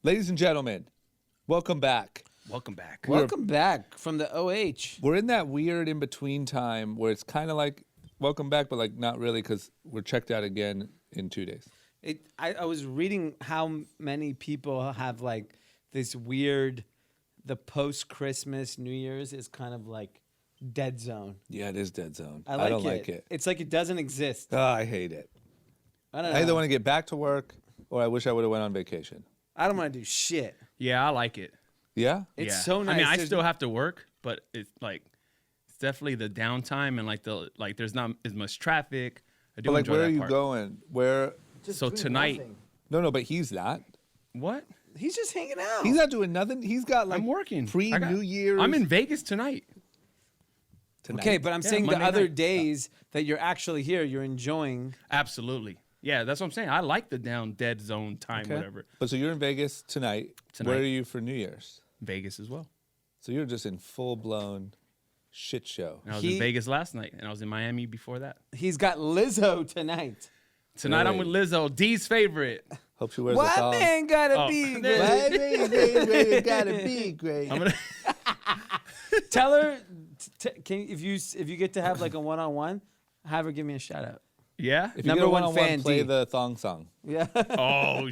Ladies and gentlemen, welcome back. Welcome back. Welcome back from the OH. We're in that weird in-between time where it's kind of like welcome back, but like not really because we're checked out again in 2 days. I was reading how many people have like this weird, the post-Christmas New Year's is kind of like dead zone. Yeah, it is dead zone. I don't like it. It's like it doesn't exist. Oh, I hate it. I don't know. I either want to get back to work or I wish I would have went on vacation. I don't want to do shit. Yeah, I like it. Yeah? It's so nice. I mean, I still have to work, but it's like it's definitely the downtime and like there's not as much traffic. I do But like, enjoy where that are you part. going? Where? So tonight, No, but he's not. what? He's just hanging out. He's not doing nothing. He's got like I'm working. pre-New Year's. I'm in Vegas tonight. Okay, but I'm saying the Monday other night. days that you're actually here, you're enjoying. Absolutely. Yeah, that's what I'm saying. I like the dead zone time, Okay. whatever. But so you're in Vegas tonight. Tonight. Where are you for New Year's? Vegas as well. So you're just in full-blown shit show. And I was He- in Vegas last night, and I was in Miami before that. He's got Lizzo tonight. Tonight I'm with Lizzo, D's favorite. Hope she wears a What thong. man gotta Oh. be There- great? Why man gotta be great? I'm gonna. Tell her, if you get to have like a one-on-one, have her give me a shout out. Yeah. If Number you get a one one-on-one, fan, play D. the thong song. Yeah. Oh,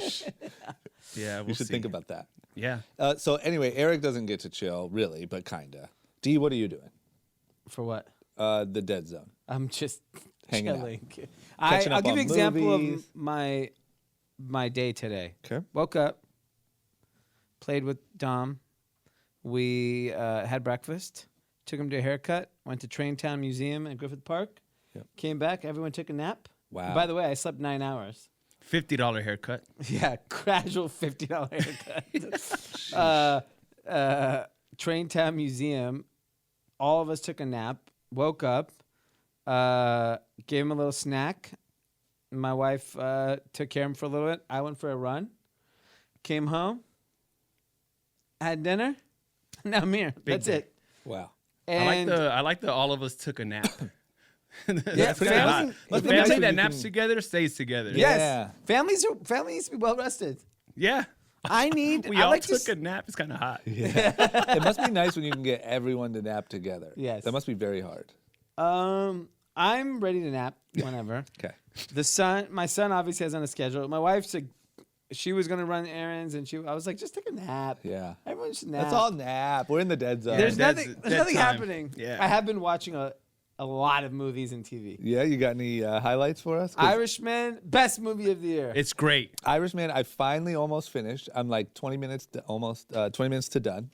yeah. We'll You should see. think about that. Yeah. So anyway, Eric doesn't get to chill, really, but kinda. D, what are you doing? For what? The dead zone. I'm just Hanging out. chilling. Catching I'll up give on you an example movies. of my day today. Okay. Woke up, played with Dom. We had breakfast, took him to a haircut, went to Traintown Museum at Griffith Park, Yep. came back, everyone took a nap. Wow. And by the way, I slept 9 hours. $50 haircut. Yeah, casual $50 haircut. Traintown Museum. All of us took a nap, woke up, gave him a little snack. My wife took care of him for a little bit. I went for a run, came home, had dinner. Now I'm here. That's day. it. Wow. And I like the all of us took a nap. yeah, That's kinda hot. family, Must The be nice family when that you naps can- together stays together. yes, Yeah. families needs to be well rested. Yeah. I need. We I all like took to. a nap. It's kind of hot. It must be nice when you can get everyone to nap together. Yes. That must be very hard. I'm ready to nap whenever. Okay. My son obviously has on a schedule. My wife said she was gonna run errands, and I was like, just take a nap. Yeah. Everyone should nap. That's all nap. We're in the dead zone. There's dead- nothing. There's dead nothing time. happening. Yeah. I have been watching a lot of movies and TV. Yeah, you got any highlights for us? 'Cause Irishman, best movie of the year. It's great. Irishman, I finally almost finished. I'm like 20 minutes to done.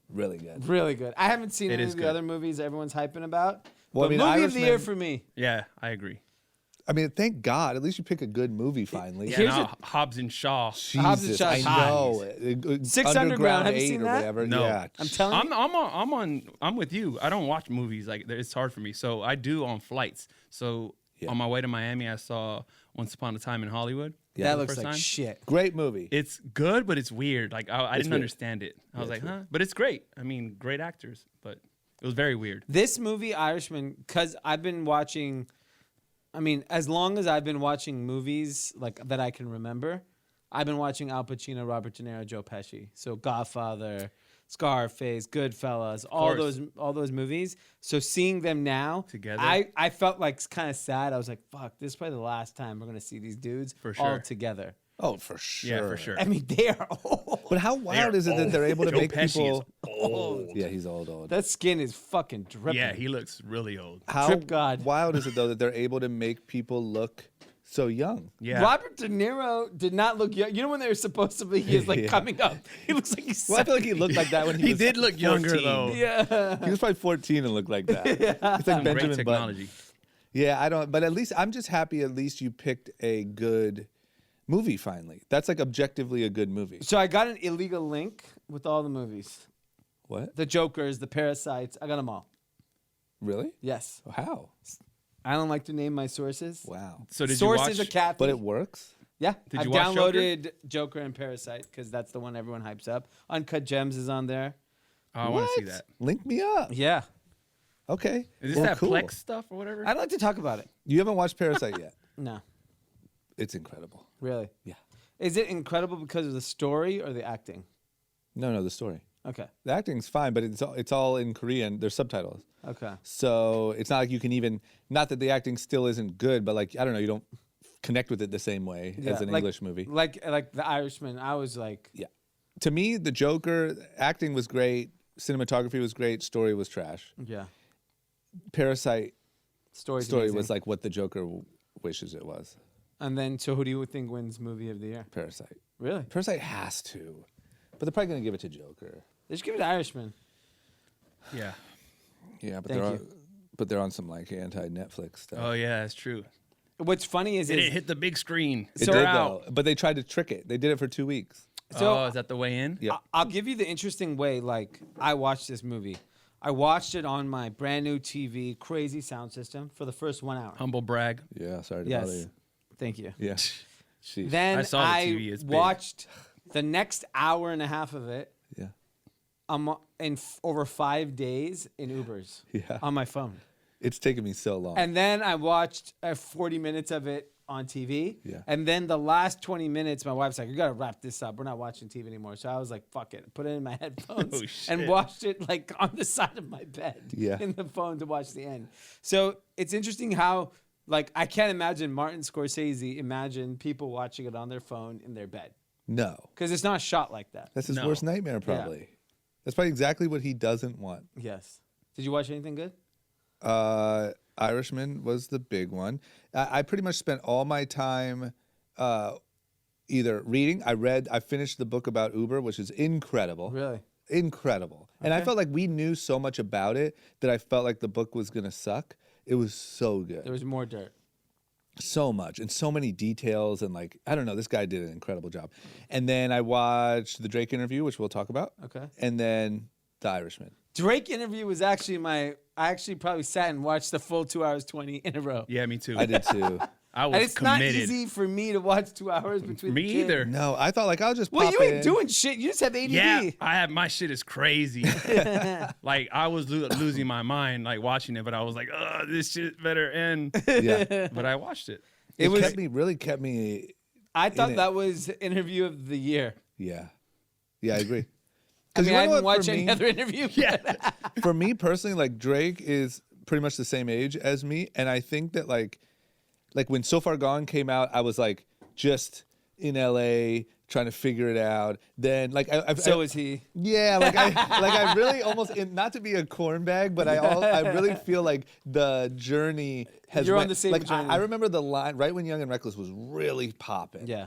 Really good. Really good. I haven't seen It any is of the good. other movies everyone's hyping about. Well, I But mean, movie of the year Irishman- for me. Yeah, I agree. I mean, thank God. At least you pick a good movie finally. Yeah, Here's now Hobbs and Shaw. Hobbs and Jesus, Shaw I is know. Six Underground Underground. Have you 8 seen or that? whatever. No. Yeah. I'm telling you. I'm with you. I don't watch movies like it's hard for me. So I do on flights. So Yeah. on my way to Miami, I saw Once Upon a Time in Hollywood. Yeah. That for the looks first like time. shit. Great movie. It's good, but it's weird. Like I It's didn't weird. understand it. I was Yeah, like, it's huh? weird. But it's great. I mean, great actors, but it was very weird. This movie, Irishman, because I've been watching. I mean, as long as I've been watching movies like that, I can remember. I've been watching Al Pacino, Robert De Niro, Joe Pesci. So Godfather, Scarface, Goodfellas, all course. those movies. So seeing them now Together? I felt like kind of sad. I was like, "Fuck, this is probably the last time we're gonna see these dudes For all sure. together." Oh, for sure. Yeah, for sure. I mean, they are old. But how wild They're is it that they're able to Joe make Pesci people? is old. Yeah, he's old. That skin is fucking dripping. Yeah, he looks really old. How Trip God. wild is it though that they're able to make people look so young? Yeah. Robert De Niro did not look young. You know when they were supposedly he is like Yeah. coming up. He looks like he's. Well, I feel like he looked like that when he He was did look younger 14. though. Yeah. He was probably 14 and looked like that. It's like Great Benjamin Button. technology. Yeah, I don't. But at least I'm just happy. At least you picked a good movie finally. That's like objectively a good movie. So I got an illegal link with all the movies. What? The Jokers, the Parasites. I got them all. Really? Yes. How? I don't like to name my sources. Wow. So did Sources you are watch? Kathy. But it works. Yeah. Did I've you watch Joker? downloaded Joker and Parasite because that's the one everyone hypes up. Uncut Gems is on there. Oh, I want to see that. Link me up. Yeah. Okay. Is this Well, that cool. Plex stuff or whatever? I'd like to talk about it. You haven't watched Parasite yet. No. It's incredible. Really. Yeah. Is it incredible because of the story or the acting? No, the story. Okay. The acting's fine, but it's all in Korean. There's subtitles. Okay. So it's not like you can even, not that the acting still isn't good, but like, I don't know, you don't connect with it the same way as an English movie. Like The Irishman, I was like, Yeah. To me, The Joker, acting was great, cinematography was great, story was trash. yeah. Parasite Story was like what The Joker wishes it was. And then, so who do you think wins movie of the year? Parasite. Really? Parasite has to. But they're probably going to give it to Joker. They should give it to Irishman. Yeah. Yeah, but Thank you. they're on some like anti-Netflix stuff. Oh yeah, that's true. What's funny is It didn't hit the big screen. It did though, but they tried to trick it. They did it for 2 weeks. So is that the way in? Yeah. I'll give you the interesting way. Like, I watched this movie. I watched it on my brand new TV, crazy sound system for the first 1 hour. Humble brag. Yeah, sorry to bother Yes. you. Thank you. Yeah. Sheesh. Then I saw the TV, it's big. watched the next hour and a half of it. Yeah. Over 5 days in Ubers Yeah. on my phone. It's taken me so long. And then I watched 40 minutes of it on TV. Yeah. And then the last 20 minutes, my wife's like, "You got to wrap this up. We're not watching TV anymore." So I was like, fuck it. Put it in my headphones Oh, and shit. watched it like on the side of my bed Yeah. in the phone to watch the end. So it's interesting how, like, I can't imagine Martin Scorsese imagine people watching it on their phone in their bed. No. Because it's not shot like that. That's his No. worst nightmare, probably. That's probably exactly what he doesn't want. Yes. Did you watch anything good? Irishman was the big one. I pretty much spent all my time either reading. I finished the book about Uber, which is incredible. Really? Incredible. And I Okay. felt like we knew so much about it that I felt like the book was going to suck. It was so good. There was more dirt. So much and so many details. And like, I don't know, this guy did an incredible job. And then I watched the Drake interview, which we'll talk about. Okay. And then The Irishman. Drake interview was actually I actually probably sat and watched the full 2 hours 20 in a row. Yeah, me too. I did too. I was And it's committed. not easy for me to watch 2 hours between Me the kids. either. No, I thought like I'll just Well, pop you ain't in. doing shit. You just have ADD. Yeah, my shit is crazy. Like I was losing my mind like watching it, but I was like, "Oh, this shit better end." Yeah. But I watched it. It was- really kept me. I thought it. that was interview of the year. Yeah. Yeah, I agree. I mean, you know I haven't what, watched for any me- other interview. Yeah. For me personally, like Drake is pretty much the same age as me, and I think that like when So Far Gone came out, I was like just in LA trying to figure it out. Then like So is he. Yeah, I really almost not to be a cornbag, but I really feel like the journey has. You're on went, the same like journey. I remember the line right when Young and Reckless was really popping. Yeah.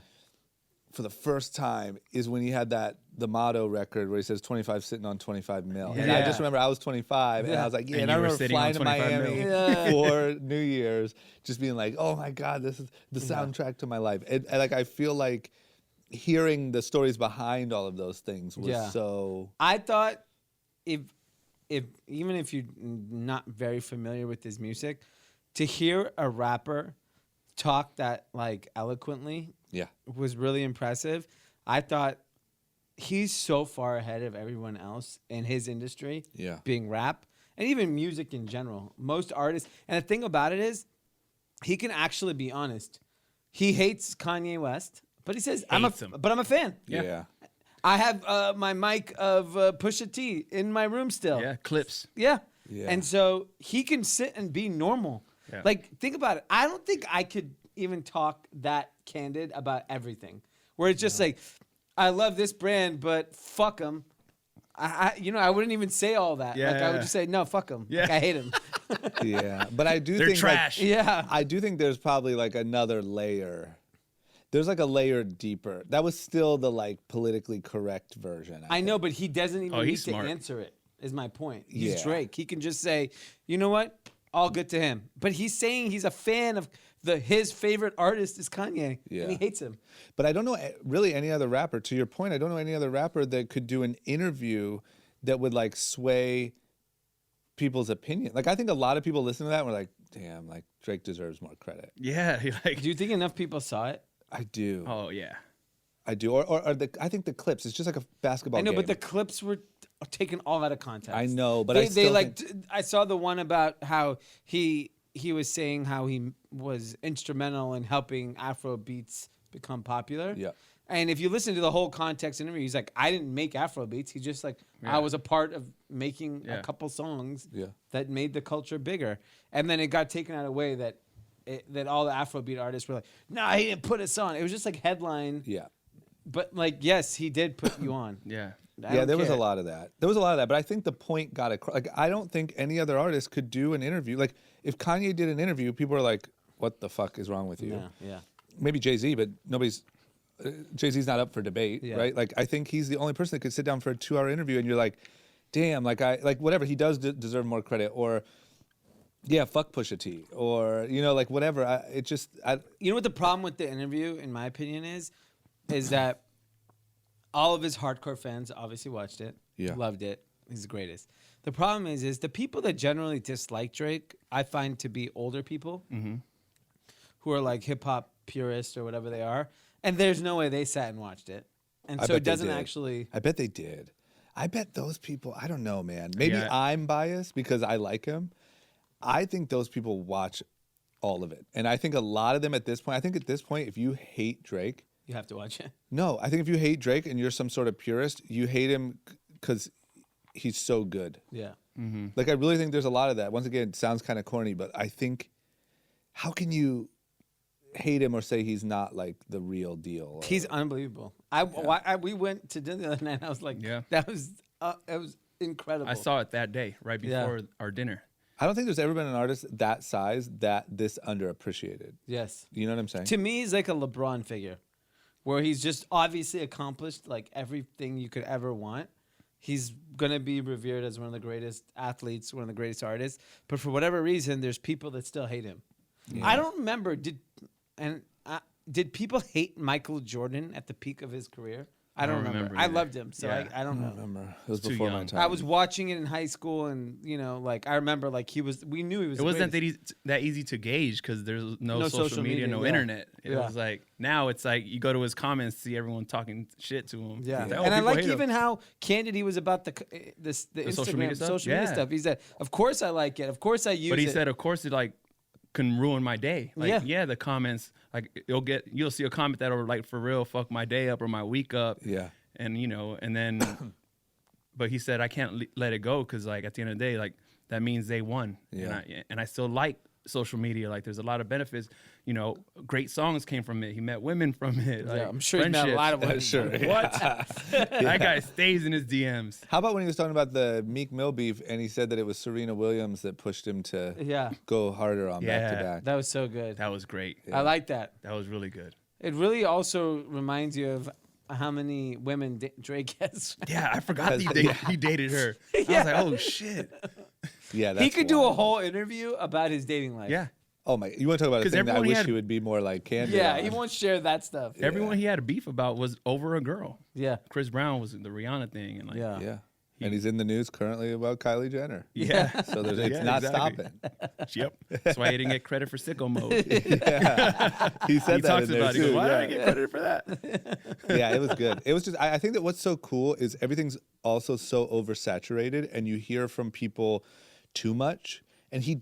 For the first time is when he had the Motto record where he says 25 sitting on 25 mil. And I Yeah. just remember I was 25 and I was like, yeah, And and I you were remember sitting on flying to 25 Miami mil. Yeah. for New Year's, just being like, oh my God, this is the soundtrack to my life. And like I feel like hearing the stories behind all of those things was Yeah. so I thought if even if you're not very familiar with his music, to hear a rapper talk that like eloquently yeah. was really impressive. I thought he's so far ahead of everyone else in his industry, Yeah. being rap and even music in general. Most artists, and the thing about it is, he can actually be honest. He hates Kanye West, but he says, Hates him. I'm a fan. Yeah. I have my mic of Pusha T in my room still. Yeah, clips. Yeah. Yeah. And so he can sit and be normal. Yeah. Like, think about it. I don't think I could even talk that candid about everything. Where it's just like, I love this brand, but fuck them. I wouldn't even say all that. Yeah. Like, I would just say, no, fuck them. Yeah. Like, I hate them. Yeah. But I do They're think trash. Yeah. I do think there's probably like another layer. There's like a layer deeper. That was still the like politically correct version. I know, but he doesn't even Oh, need he's to smart. answer it, is my point. He's Yeah. Drake. He can just say, you know what? All good to him. But he's saying he's a fan of his favorite artist is Kanye. Yeah. And he hates him. But I don't know really any other rapper. To your point, I don't know any other rapper that could do an interview that would like sway people's opinion. Like I think a lot of people listen to that and were like, damn, like Drake deserves more credit. Yeah, like. Do you think enough people saw it? I do. Oh yeah. I do. Or I think the clips, it's just like a basketball I know, game. but the clips were taken all out of context. I know, but they, I still I saw the one about how he was saying how he was instrumental in helping Afro beats become popular. Yeah. And if you listen to the whole context interview, he's like, I didn't make Afro beats. He's just like, Yeah. I was a part of making Yeah. a couple songs Yeah. that made the culture bigger. And then it got taken out of way that all the Afrobeat artists were like, nah, he didn't put us on. It was just like headline. Yeah. But like, yes, he did put you on. Yeah. Yeah, there was a lot of that. But I think the point got across. Like, I don't think any other artist could do an interview. Like, if Kanye did an interview, people are like, what the fuck is wrong with you? Yeah. Maybe Jay-Z, but Jay-Z's not up for debate, Yeah. right? Like, I think he's the only person that could sit down for a 2-hour interview and you're like, damn, like, whatever, he does deserve more credit, or, yeah, fuck Pusha T, or, like, whatever. You know what the problem with the interview, in my opinion, is that all of his hardcore fans obviously watched it, Yeah. loved it. He's the greatest. The problem is the people that generally dislike Drake, I find to be older people who are like hip hop purists or whatever they are, and there's no way they sat and watched it, and I so bet it they doesn't did. actually. I bet they did. I bet those people, I don't know, man. Maybe Yeah. I'm biased because I like him. I think those people watch all of it. And I think a lot of them at this point, if you hate Drake, You have to watch it. no, I think if you hate Drake and you're some sort of purist, you hate him because he's so good. Yeah. Like, I really think there's a lot of that. Once again, it sounds kind of corny, but I think, how can you hate him or say he's not like the real deal? Or, He's unbelievable. We went to dinner the other night. And I was like, Yeah. that was incredible. I saw it that day, right Yeah. before our dinner. I don't think there's ever been an artist that size that this underappreciated. Yes. You know what I'm saying? To me, he's like a LeBron figure, where he's just obviously accomplished like everything you could ever want. He's gonna be revered as one of the greatest athletes, one of the greatest artists. But for whatever reason, there's people that still hate him. I don't remember. Did people hate Michael Jordan at the peak of his career? I don't remember. I either. loved him, so Yeah. I don't I know. don't remember. It was Too before my young. time. I was watching it in high school, and like I remember, like we knew he was. It the wasn't greatest. that easy to gauge because there's no, No social media, no yeah. internet. It Yeah. was like now it's like you go to his comments, see everyone talking shit to him. Yeah, It's like, oh, and I people like hate him. even how candid he was about the Instagram social media stuff? social media Yeah. stuff. He said, "Of course I like it. Of course I use it." But he said, of course, it like can ruin my day. Like, Yeah. the comments, like you'll see a comment that'll like for real fuck my day up or my week up. Yeah. And and then, but he said I can't let it go because like at the end of the day, like that means they won. Yeah. And I still like social media. Like there's a lot of benefits. Great songs came from it. He met women from it. Like, I'm sure he's met a lot of women. Sure. What? That guy stays in his DMs. How about when he was talking about the Meek Mill beef and he said that it was Serena Williams that pushed him to Yeah, go harder on back to Yeah. back? that was so good. That was great. I like that. That was really good. It really also reminds you of how many women Drake has. Yeah, I forgot he dated her. I was like, oh shit. Yeah, that's He could do a wild. whole interview about his dating life. Yeah. Oh my! You want to talk about a 'Cause thing that I everyone wish had- he would be more like candid. Yeah, on. he won't share that stuff. Everyone he had a beef about was over a girl. Yeah. Chris Brown was the Rihanna thing, and like, Yeah. Yeah, and he's in the news currently about Kylie Jenner. yeah. So it's Yeah, not exactly. stopping. Yep. That's why he didn't get credit for sicko mode. He said He that talks in there about it. He too. goes, why did I yeah. get credit for that? Yeah, it was good. It was just I think that what's so cool is everything's also so oversaturated and you hear from people too much, and he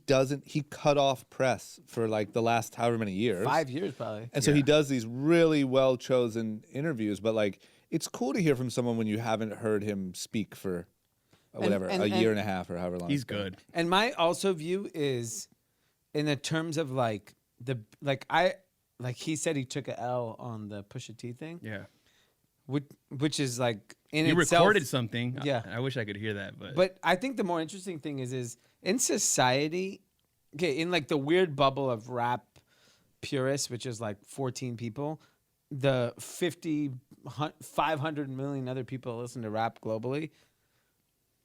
cut off press for like the last however many years. 5 years probably. And so he Yeah. does these really well chosen interviews, but like it's cool to hear from someone when you haven't heard him speak for whatever, a year and a half or however long. He's it's been. good. And my also view is in the terms of like he said he took a L on the Pusha T thing, Yeah. which is like in He itself. recorded something. Yeah. I wish I could hear that, but But I think the more interesting thing is in society, okay, in like the weird bubble of rap purists, which is like 14 people, the 500 million other people that listen to rap globally.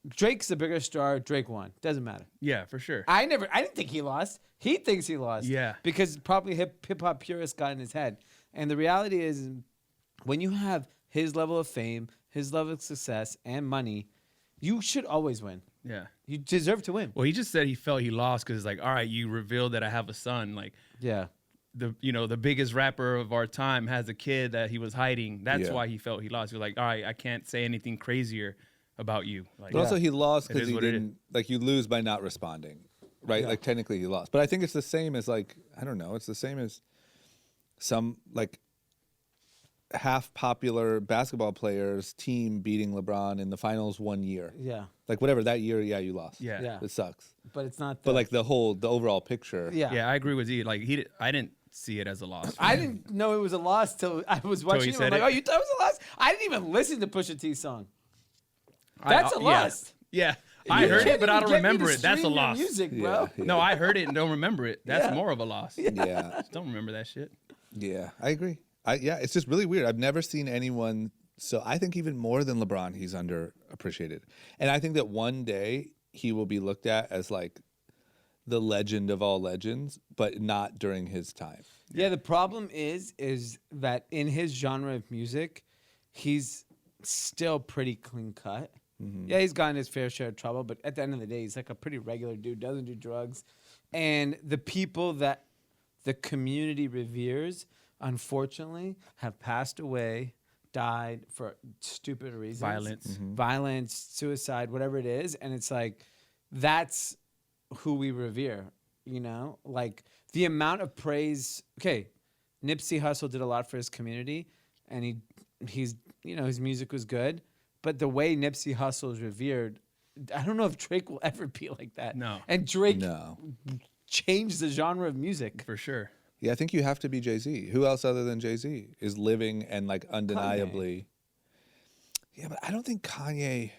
Drake's the bigger star. Drake won. Doesn't matter. yeah, for sure. I didn't think he lost. He thinks he lost. Yeah. Because probably hip hop purists got in his head. And the reality is, when you have his level of fame, his level of success, and money, you should always win. Yeah. You deserve to win. Well, he just said he felt he lost because like, all right, you revealed that I have a son. Like Yeah. the biggest rapper of our time has a kid that he was hiding. That's Yeah. why he felt he lost. He was like, all right, I can't say anything crazier about you. Like, But also he lost It because is he what it didn't like you lose by not responding, right? Yeah. Like technically he lost, but I think it's the same as like I don't know. It's the same as some like half popular basketball players team beating LeBron in the finals one year. Yeah. Like whatever that year, yeah, you lost. Yeah. Yeah. It sucks. But it's not. But like the overall picture. Yeah. Yeah, I agree with Z. Like I didn't see it as a loss. I didn't know it was a loss till I was watching you it. I'm said like, it? oh, you thought it was a loss? I didn't even listen to Pusha T's song. That's a loss. Yeah. I heard it, but I don't Get me remember to it. That's a stream your loss. music, Yeah, bro. yeah. No, I heard it and don't remember it. That's Yeah. more of a loss. Yeah. Just don't remember that shit. Yeah, I agree. Yeah, it's just really weird. I've never seen anyone. So I think even more than LeBron, he's underappreciated. And I think that one day he will be looked at as like the legend of all legends, but not during his time. Yeah, the problem is that in his genre of music, he's still pretty clean cut. Yeah, he's gotten his fair share of trouble, but at the end of the day, he's like a pretty regular dude, doesn't do drugs. And the people that the community reveres, unfortunately, have passed away, died for stupid reasons. Violence, suicide, whatever it is. And it's like, that's who we revere, you know? Like, the amount of praise. Okay, Nipsey Hussle did a lot for his community, and he's, you know, his music was good. But the way Nipsey Hussle is revered, I don't know if Drake will ever be like that. No. And Drake No. changed the genre of music. For sure. Yeah, I think you have to be Jay-Z. Who else other than Jay-Z is living and like undeniably? Yeah, but I don't think Kanye.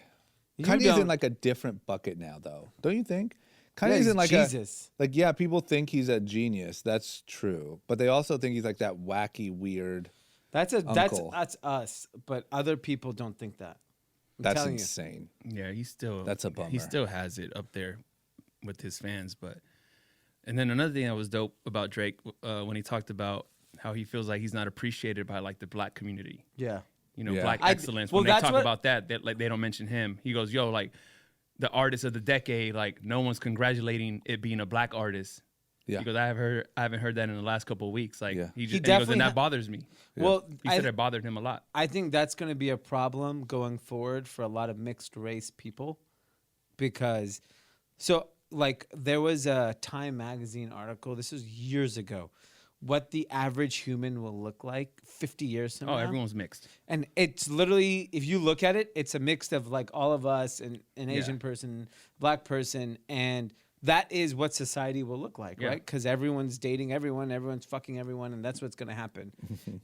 Kanye's in like a different bucket now, though. Don't you think? Kanye's he's in like Jesus. yeah, people think he's a genius. That's true, but they also think he's like that wacky, weird. That's uncle. that's us, but other people don't think that. I'm That's telling you. insane. Yeah, That's a bummer. He still has it up there with his fans, but and then another thing that was dope about Drake when he talked about how he feels like he's not appreciated by like the black community. Yeah. You know, Yeah. black excellence. well, When they that's talk what- about that, like they don't mention him. He goes, "Yo, like the artist of the decade, like no one's congratulating it being a black artist." Yeah. He goes, I haven't heard that in the last couple of weeks. Like Yeah. he He just and he goes, definitely and ha- that bothers me. Well, He said it bothered him a lot. I think that's going to be a problem going forward for a lot of mixed race people, because, so like there was a Time magazine article. This was years ago. What the average human will look like 50 years from Oh, now. everyone's mixed. And it's literally, if you look at it, it's a mix of like all of us and an Yeah. Asian person, black person, and that is what society will look like, Yeah. right? Because everyone's dating everyone, everyone's fucking everyone, and that's what's going to happen.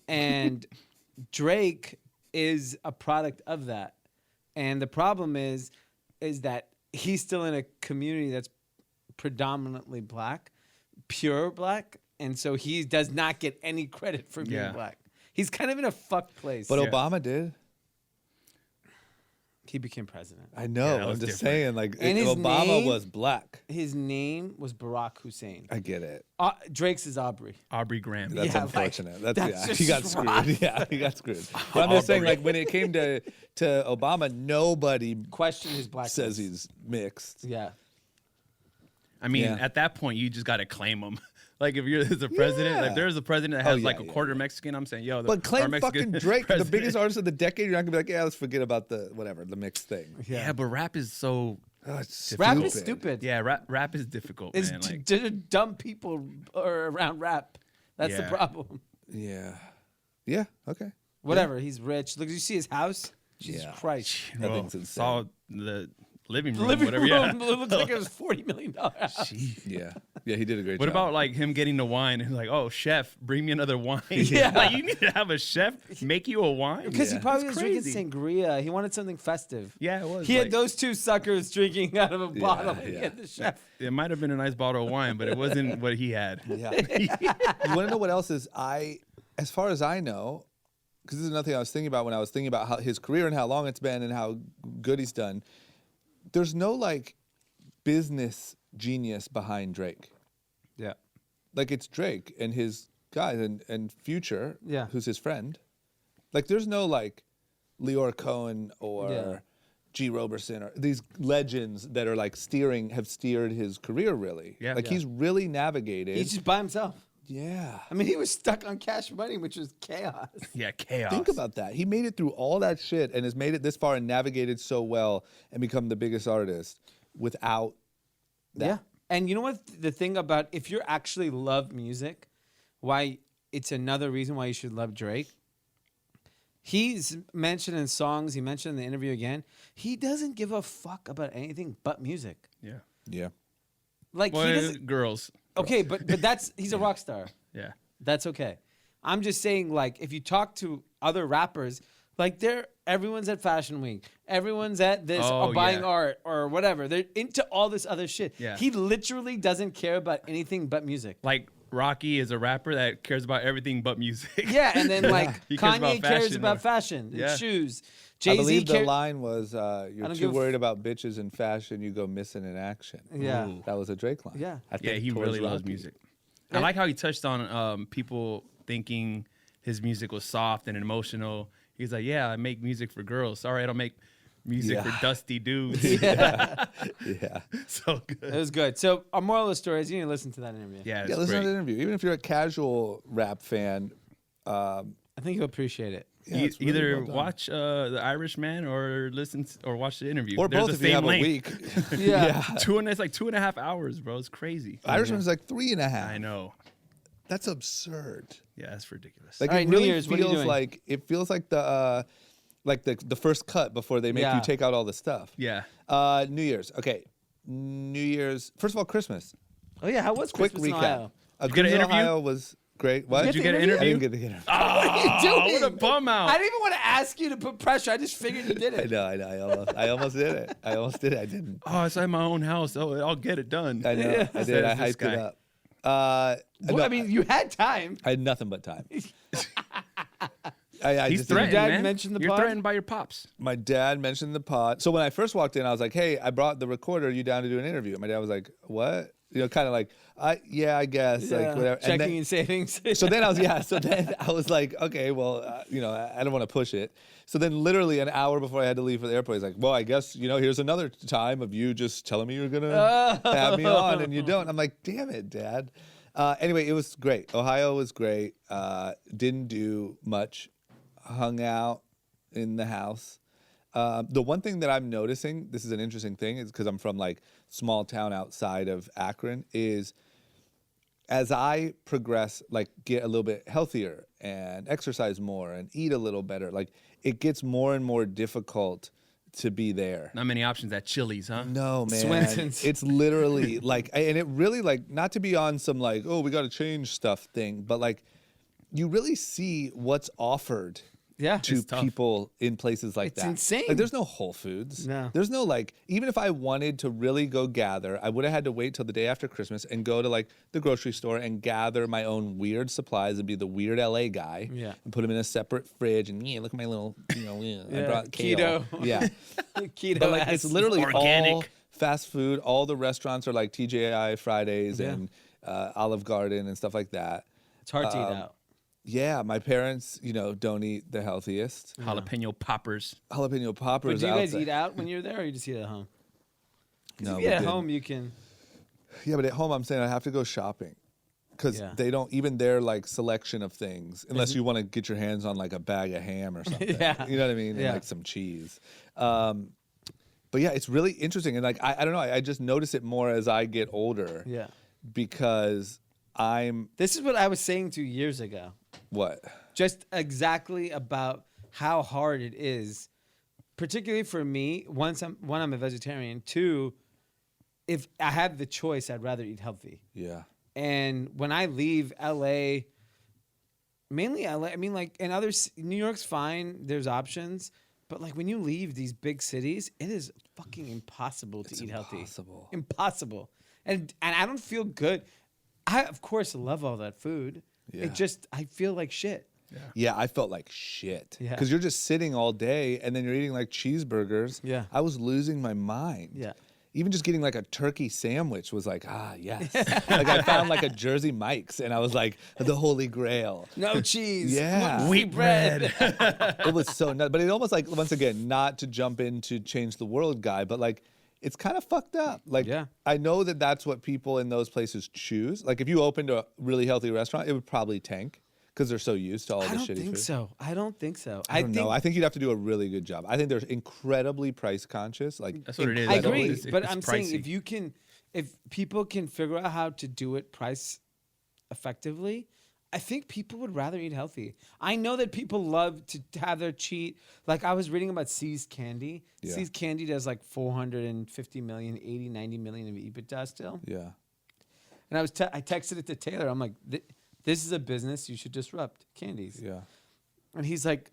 And Drake is a product of that. And the problem is that he's still in a community that's predominantly black, pure black, and so he does not get any credit for being Yeah. black. He's kind of in a fucked place. But Yeah. Obama did. He became president. I know. Yeah, that I'm was just different. saying, like And his Obama name- was black. His name was Barack Hussein. I get it. Drake's is Aubrey. Aubrey Graham. That's Yeah, like, unfortunate. that's Yeah, just he got rough. screwed. Yeah, he got screwed. But I'm just saying, like when it came to Obama, nobody Question his blackness. says he's mixed. Yeah. I mean, Yeah. at that point, you just got to claim him. Like if you're the president, Yeah. like there's a president that has yeah, like a yeah, quarter Mexican. I'm saying, yo, But our claim Mexican fucking Drake, the president- biggest artist of the decade. You're not gonna be like, yeah, let's forget about the mixed thing. Yeah, but rap is so. Oh, it's Rap stupid. is stupid. Yeah, rap is difficult, It's man. Like, dumb people are around rap. That's the Yeah. problem. Yeah. Yeah. Okay. Whatever. He's rich. Look, you see his house? Jesus Yeah. Christ. That well, thing's insane. saw the living room, Living whatever. room Yeah. looks like it was $40 million house. Yeah. Yeah. He did a great What job. about like him getting the wine and like, oh, chef, bring me another wine? Yeah. Like you need to have a chef make you a wine Because he Yeah. probably That's was crazy. drinking sangria. He wanted something festive. Yeah, it was. He like, had those two suckers drinking out of a bottle. And he yeah. had the chef. It might have been a nice bottle of wine, but it wasn't what he had. Yeah. You want to know what else is? As far as I know, because this is nothing I was thinking about when I was thinking about how his career and how long it's been and how good he's done. There's no like business genius behind Drake. Yeah. Like it's Drake and his guys and Future, Yeah. who's his friend. Like there's no like Leor Cohen or Yeah. G. Roberson or these legends that are like have steered his career really. Yeah. Like Yeah. he's really navigated. He's just by himself. Yeah. I mean, he was stuck on Cash Money, which was chaos. Yeah, chaos. Think about that. He made it through all that shit and has made it this far and navigated so well and become the biggest artist without that. Yeah. And you know what? The thing about if you actually love music, why it's another reason why you should love Drake. He's mentioned in songs. He mentioned in the interview again. He doesn't give a fuck about anything but music. Yeah. Yeah. Like Well, he doesn't. girls. Okay, but he's a rock star. Yeah. That's okay. I'm just saying, like, if you talk to other rappers, like everyone's at Fashion Week, everyone's at this or buying art or whatever. They're into all this other shit. Yeah. He literally doesn't care about anything but music. Like Rocky is a rapper that cares about everything but music. Yeah, and then like He cares Kanye about cares fashion about more. fashion, Yeah. and shoes. I Jay-Z believe the cares. line was, "You're don't too give a worried about bitches and fashion, you go missing in action." Yeah. Ooh. That was a Drake line. Yeah. I Yeah, think he towards really loves Rocky. music. I like how he touched on people thinking his music was soft and emotional. He's like, yeah, I make music for girls. Sorry, I don't make music Yeah. for dusty dudes. Yeah. So It good. was good. So our moral of the story is you need to listen to that interview. Yeah, it's Yeah, listen great. to the interview. Even if you're a casual rap fan, I think you'll appreciate it. yeah, it's really Either well done. watch The Irishman or or watch the interview. or They're both the if you same have length. a week. Yeah. It's like 2.5 hours, bro. It's crazy. Irishman's like 3.5. I know. That's absurd. Yeah, that's ridiculous. Like All right, it New really Year's, what are you feels doing? like the first cut before they make Yeah. you take out all the stuff. yeah. New Year's. Okay. New Year's. First of all, Christmas. Oh yeah, how was Quick Christmas in recap. Ohio? Did you get an Christmas in interview? Ohio was great. What? Did you get an I interview? didn't get the interview. Oh, what a bum out. I didn't even want to ask you to put pressure. I just figured you did I it. know. I almost did it. I didn't. Oh, it's at my own house. Oh, I'll get it done. I know. I did. Says I this hyped it guy. up. Well, No, I mean, you had time. I had nothing but time. I He's just didn't- threatened, Dad man. mentioned the You're pod? threatened by your pops. My dad mentioned the pod. So when I first walked in, I was like, "Hey, I brought the recorder. Are you down to do an interview?" And my dad was like, "What?" You know, kind of like, "Yeah, I guess." Like whatever. And Checking then- and savings. So then I was like, okay, well, I don't want to push it. So then literally an hour before I had to leave for the airport, he's like, well, I guess, here's another time of you just telling me you're going to have me on and you don't. I'm like, damn it, Dad. Anyway, it was great. Ohio was great. Didn't do much. Hung out in the house. The one thing that I'm noticing, this is an interesting thing, is because I'm from like small town outside of Akron, is as I progress, like get a little bit healthier and exercise more and eat a little better, like it gets more and more difficult to be there. Not many options at Chili's, huh? No, man. Swenson's. It's literally like, and it really like, not to be on some like, oh, we got to change stuff thing, but like you really see what's offered Yeah. to It's tough. people in places like It's that. insane. Like there's no Whole Foods. No. There's no like, even if I wanted to really go gather, I would have had to wait till the day after Christmas and go to like the grocery store and gather my own weird supplies and be the weird LA guy. Yeah. And put them in a separate fridge and look at my little, I Yeah, brought kale. keto. Yeah. Keto. But like it's literally Organic. all fast food. All the restaurants are like TGI Fridays Yeah. and Olive Garden and stuff like that. It's hard to eat out. Yeah, my parents, don't eat the healthiest. Jalapeno poppers. Jalapeno But poppers. do you guys out eat there. out when you're there, or you just eat at home? 'Cause No, if we you eat at didn't. home, you can. Yeah, but at home, I'm saying I have to go shopping because Yeah. they don't even their like selection of things, unless you want to get your hands on like a bag of ham or something. Yeah. You know what I mean? And Yeah. like some cheese. But yeah, it's really interesting, and like I don't know, I just notice it more as I get older. Yeah. Because I'm This is what I was saying 2 years ago. what? Just exactly about how hard it is, particularly for me. One, I'm a vegetarian. Two, if I have the choice, I'd rather eat healthy. Yeah. And when I leave LA, mainly LA, I mean, like in New York's fine. There's options. But like when you leave these big cities, it is fucking impossible to eat healthy. impossible. Impossible. And I don't feel good. I, of course, love all that food. Yeah. I feel like shit. Yeah, I felt like shit. Yeah. Because you're just sitting all day and then you're eating like cheeseburgers. Yeah. I was losing my mind. Yeah. Even just getting like a turkey sandwich was like, yes. Like I found like a Jersey Mike's and I was like, the holy grail. No cheese. Yeah. gluten-free Wheat bread. It was so nuts. But it almost like, once again, not to jump into change the world guy, but like, it's kind of fucked up. Like, Yeah. I know that that's what people in those places choose. Like, if you opened a really healthy restaurant, it would probably tank because they're so used to all the I don't shitty think food. so. I don't think so. I don't know. I think you'd have to do a really good job. I think they're incredibly price conscious. Like, That's what it is. I incredibly. agree, but It's I'm saying pricey. if people can figure out how to do it price effectively, I think people would rather eat healthy. I know that people love to have their cheat. Like I was reading about Seized Candy. Yeah. Seized Candy does like 450 million, 80, 90 million of EBITDA still. Yeah. And I texted it to Taylor. I'm like, this is a business you should disrupt, candies. Yeah. And he's like,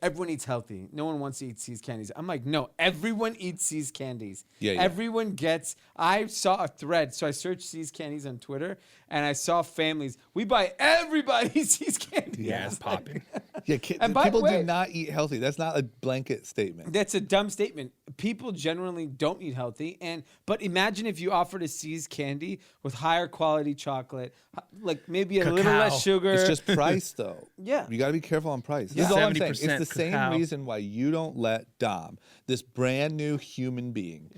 everyone eats healthy. No one wants to eat Seized Candies. I'm like, no, everyone eats Seized Candies. Yeah. Everyone gets. I saw a thread, so I searched Seized Candies on Twitter, and I saw families. We buy everybody Seized Candies. Yeah, it's popping. Yeah, And by the people way- do not eat healthy. That's not a blanket statement. That's a dumb statement. People generally don't eat healthy, but imagine if you offered a Seized Candy with higher quality chocolate, like maybe a little Cacao. less sugar. It's just price, though. Yeah. You got to be careful on price. Yeah. This is all I'm saying. It's 70% the same cacao. reason why you don't let Dom, this brand new human being,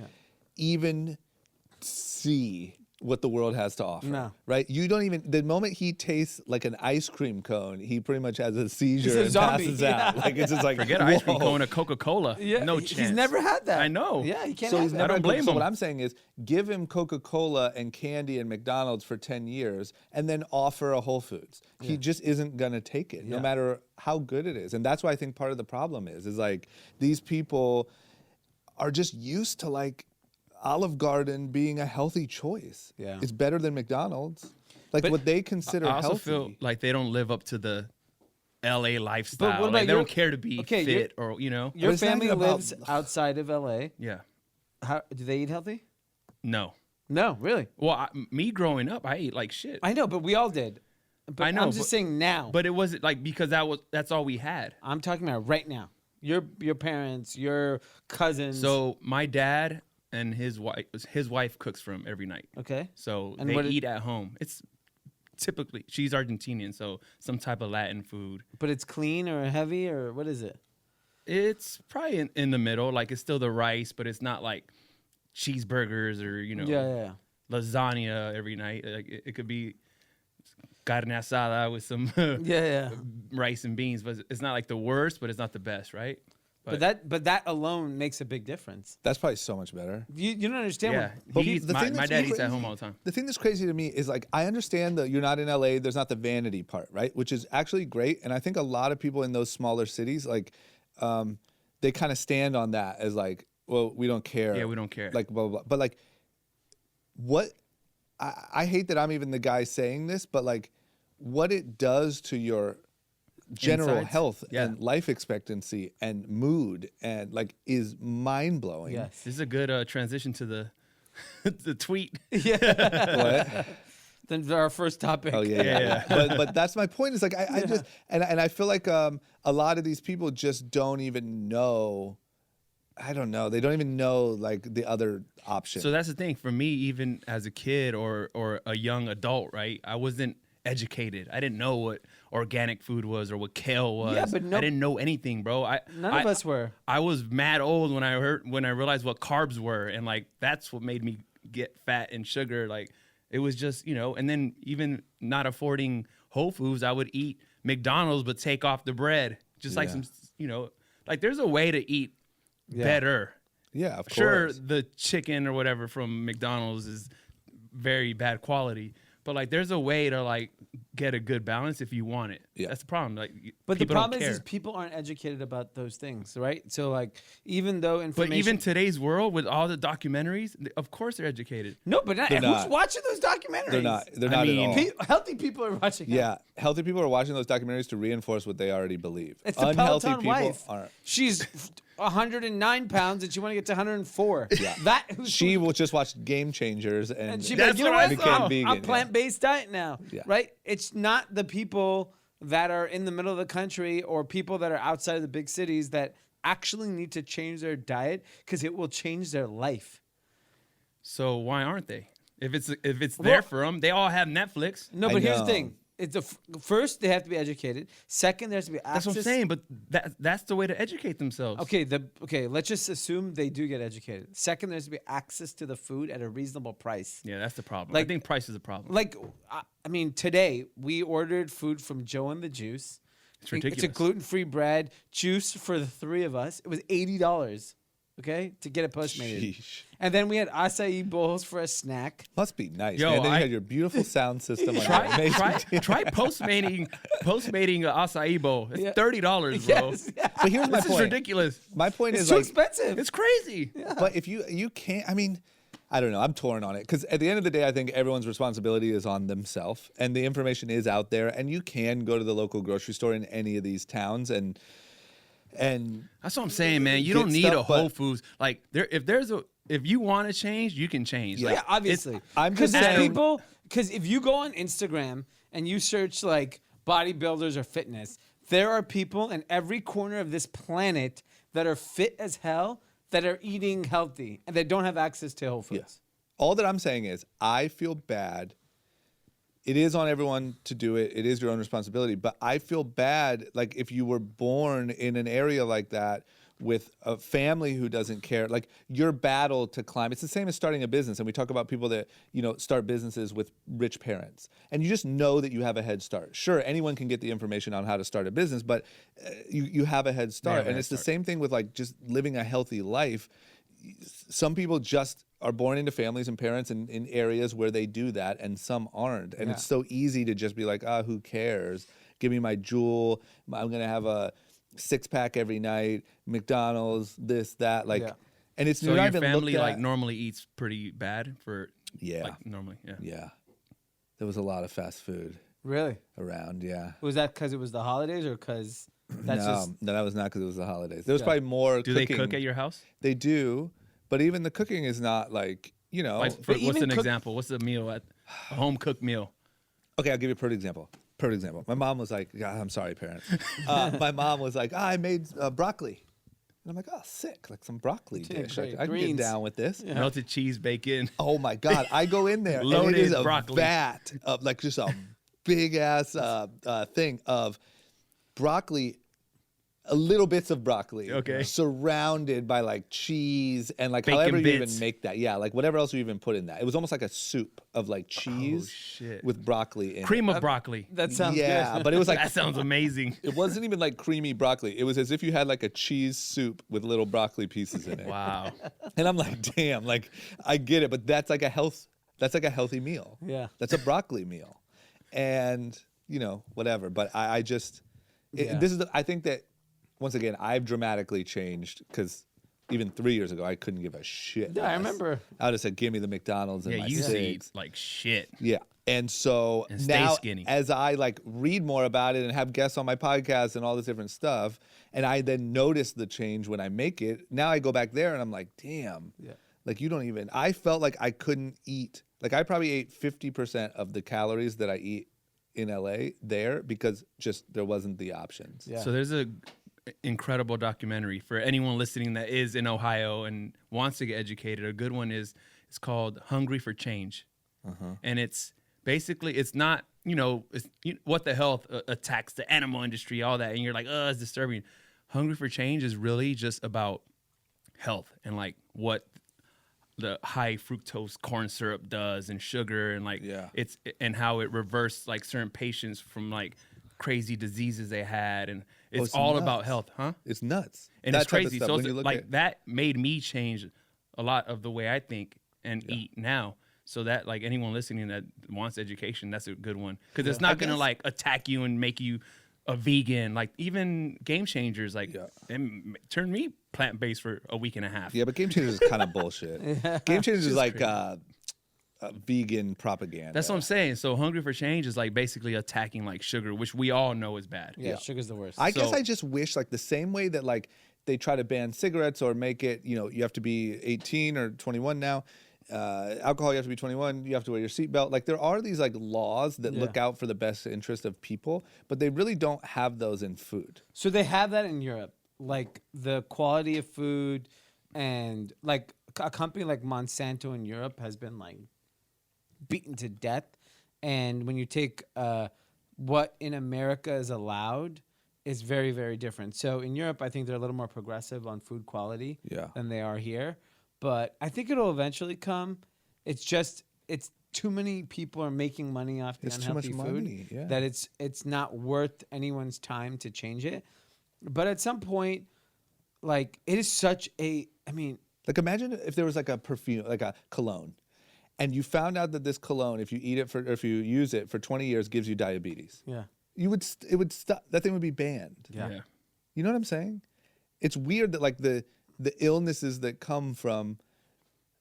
even see what the world has to offer. No. Right? You don't even, the moment he tastes like an ice cream cone, he pretty much has a seizure He's a and zombie. passes out. Like, it's just like, Forget ice cream whoa. cone, a Coca-Cola. No chance. He's never had that. I know. Yeah, he can't So have he's that. never don't blame so him. what I'm saying is give him Coca-Cola and candy and McDonald's for 10 years and then offer a Whole Foods. He just isn't going to take it no matter how good it is. And that's why I think part of the problem is like these people are just used to like Olive Garden being a healthy choice. Yeah. It's better than McDonald's. Like But what they consider I also healthy. feel like they don't live up to the LA lifestyle. what about Like, they your- don't care to be okay, fit or, you know. Your it's not family even about- lives outside of LA. Yeah. How do they eat healthy? No. No, really. Well, me growing up, I ate like shit. I know, but we all did. But I know, I'm just but- saying now. But it wasn't like because that's all we had. I'm talking about right now. Your parents, your cousins. So my dad and his wife cooks for him every night. okay. So And they what eat at home. It's typically she's Argentinian, so some type of Latin food. But it's clean or heavy or what is it? It's probably in the middle. Like it's still the rice, but it's not like cheeseburgers or Yeah. lasagna every night. Like it could be carne asada with some Yeah. rice and beans, but it's not like the worst, but it's not the best, right? But that alone makes a big difference. That's probably so much better. You don't understand Yeah, what he eats, the my thing that's dad eats at crazy- home all the time. The thing that's crazy to me is like I understand that you're not in LA. There's not the vanity part, right? Which is actually great, and I think a lot of people in those smaller cities, like, they kind of stand on that as like, well, we don't care. Yeah, we don't care. Like blah blah blah. But like, what? I hate that I'm even the guy saying this, but like, what it does to your general Insides? health Yeah. and life expectancy and mood and like is mind blowing. Yes. This is a good transition to the the tweet. What? Then our first topic. Oh yeah. But that's my point. Is like I just and I feel like a lot of these people just don't even know. I don't know. They don't even know like the other option. So that's the thing for me, even as a kid or a young adult, right? I wasn't educated. I didn't know what organic food was or what kale was. Yeah, but I didn't know anything, bro. None of us were. I was mad old when I realized what carbs were, and like that's what made me get fat and sugar. Like it was just and then even not affording Whole Foods, I would eat McDonald's but take off the bread, just like Yeah. some like there's a way to eat better. yeah, of Sure, course. the chicken or whatever from McDonald's is very bad quality, but like there's a way to like get a good balance if you want it. Yeah. That's the problem. Like, But the people don't problem is care. people aren't educated about those things, right? So like even though information But even today's world with all the documentaries, of course they're educated. No, but not, They're who's not. watching those documentaries? They're not. They're I not mean, at all. Healthy people are watching it. Yeah, healthy people are watching those documentaries to reinforce what they already believe. It's the Unhealthy Peloton people wife. aren't. She's 109 pounds and she want to get to 104. Yeah. That She will just watch Game Changers and, and she That's like, you know what I what? became I'm vegan. I'm plant-based diet now. Yeah. Right? It's not the people that are in the middle of the country or people that are outside of the big cities that actually need to change their diet because it will change their life. So why aren't they? If it's there for them, they all have Netflix. No, I but here's the know. thing. It's first they have to be educated. Second, there has to be access. That's what I'm saying. But that's the way to educate themselves. Okay, let's just assume they do get educated. Second, there has to be access to the food at a reasonable price. Yeah, that's the problem. Like- I think price is a problem. Like, I mean, today we ordered food from Joe and the Juice. It's ridiculous. It's a gluten-free bread, juice for the three of us. It was $80. okay, to get it Postmated. Sheesh. And then we had acai bowls for a snack. Must be nice, Yo, man. Then you I- had your beautiful sound system on your Try, amazing try postmating an acai bowl. It's Yeah. $30, bro. Yes, yeah. But here's my This is point. ridiculous. My point It's is too like, expensive. It's crazy. but if you can't, I mean, I don't know. I'm torn on it because at the end of the day, I think everyone's responsibility is on themselves, and the information is out there, and you can go to the local grocery store in any of these towns and That's what I'm saying, man. You Get don't need stuff, a Whole but- Foods. Like if you want to change, you can change. Yeah. Like, Yeah, obviously. I'm just Because saying- people, because if you go on Instagram and you search like bodybuilders or fitness, there are people in every corner of this planet that are fit as hell that are eating healthy and they don't have access to Whole Foods. Yes. All that I'm saying is I feel bad. It is on everyone to do it. It is your own responsibility. But I feel bad, like if you were born in an area like that with a family who doesn't care, like your battle to climb. It's the same as starting a business. And we talk about people that, start businesses with rich parents. And you just know that you have a head start. Sure, anyone can get the information on how to start a business, but you have a head start. have a And head it's the start. same thing with like just living a healthy life. Some people just are born into families and parents in areas where they do that, and some aren't. And Yeah. it's so easy to just be like, who cares? Give me my Jewel. I'm going to have a 6-pack every night, McDonald's, this, that. Like, Yeah. and it's so not your even family looked like at. normally eats pretty bad for Yeah. like normally. Yeah. Yeah. There was a lot of fast food Really? around. Yeah. Was that because it was the holidays or because that's just. No, that was not because it was the holidays. There was Yeah. probably more Do cooking. they cook at your house? They do, but even the cooking is not like, Like, But what's even an cook- example? What's a meal at a home cooked meal? Okay, I'll give you a perfect example. Perfect example. My mom was like, I'm sorry, parents. My mom was like, I made broccoli. And I'm like, sick. Like some broccoli Yeah, dish. great. I can get Greens. down with this. Melted cheese, bacon. Oh my God. I go in there and it Loaded is a broccoli. vat of like just a big ass thing of broccoli, little bits of broccoli. Okay. Surrounded by like cheese and like Bacon however you bits. even make that. Yeah. Like whatever else you even put in that. It was almost like a soup of like cheese shit. with broccoli in it. Cream of broccoli. That sounds Yeah. good. But it was like That sounds amazing. it wasn't even like creamy broccoli. It was as if you had like a cheese soup with little broccoli pieces in it. Wow. And I'm like, damn, like I get it, but that's like a healthy meal. Yeah. That's a broccoli meal. And, whatever. But I just Yeah. I think that once again, I've dramatically changed because even 3 years ago I couldn't give a shit. Yeah, I remember. I would have said, give me the McDonald's and Yeah, my you used to eat steaks. like shit. Yeah. And so And stay now, skinny. as I like read more about it and have guests on my podcast and all this different stuff, and I then notice the change when I make it, now I go back there and I'm like, damn, like you don't even, I felt like I couldn't eat. Like I probably ate 50% of the calories that I eat in LA there because just there wasn't the options. Yeah. So there's a incredible documentary for anyone listening that is in Ohio and wants to get educated. A good one it's called Hungry for Change. And it's basically, it's not, what the health attacks the animal industry, all that. And you're like, it's disturbing. Hungry for Change is really just about health and like what the high fructose corn syrup does and sugar and like it's and how it reversed like certain patients from like crazy diseases they had, and it's all nuts. about health, huh? It's nuts. And That it's type of crazy. stuff, So when it's you look like at- that made me change a lot of the way I think and eat now. So that like anyone listening that wants education, that's a good one because it's not gonna guess- like attack you and make you a vegan. Like even Game Changers, like turned me plant based for a week and a half. Yeah, but Game Changers is kind of bullshit. Game Changers is like vegan propaganda. That's what I'm saying. So Hungry for Change is like basically attacking like sugar, which we all know is bad. Yeah, sugar's the worst. I guess So- I just wish like the same way that like they try to ban cigarettes or make it, you have to be 18 or 21 now. Alcohol, you have to be 21. You have to wear your seatbelt. Like there are these like laws that look out for the best interest of people, but they really don't have those in food. So they have that in Europe, like the quality of food, and like a company like Monsanto in Europe has been like beaten to death. And when you take what in America is allowed, is very, very different. So in Europe, I think they're a little more progressive on food quality than they are here. But I think it'll eventually come. It's just too many people are making money off the It's too much unhealthy food money, yeah. that it's not worth anyone's time to change it. But at some point, Like, it is such a, I mean, Like imagine if there was like a perfume, like a cologne, and you found out that this cologne, if you eat it or if you use it for 20 years, gives you diabetes. yeah. It would stop. That thing would be banned. Yeah. You know what I'm saying? It's weird that like the illnesses that come from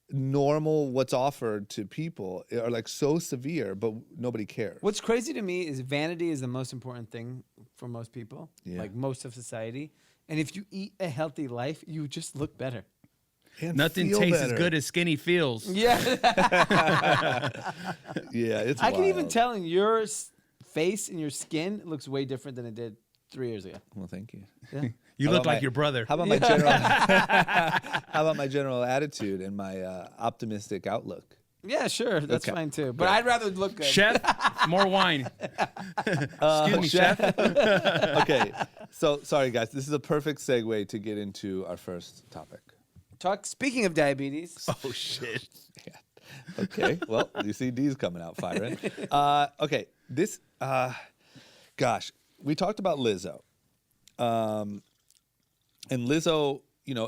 normal what's offered to people are like so severe, but nobody cares. What's crazy to me is vanity is the most important thing for most people, Yeah. like most of society. And if you eat a healthy life, you just look better. And Nothing feel tastes better. as good as skinny feels. Yeah. Yeah, it's I can even wild. tell in your face and your skin looks way different than it did 3 years ago. Well, thank you. Yeah. You How look about like my- your brother. How about my general? How about my general attitude and my optimistic outlook? Yeah, sure. That's Okay. fine too. But I'd rather look good. Chef, more wine. Excuse me, chef. Okay, so sorry guys, this is a perfect segue to get into our first topic. Speaking of diabetes, Oh shit. Yeah. Okay. Well, you see D's coming out firing. Okay. This. Gosh, we talked about Lizzo, and Lizzo,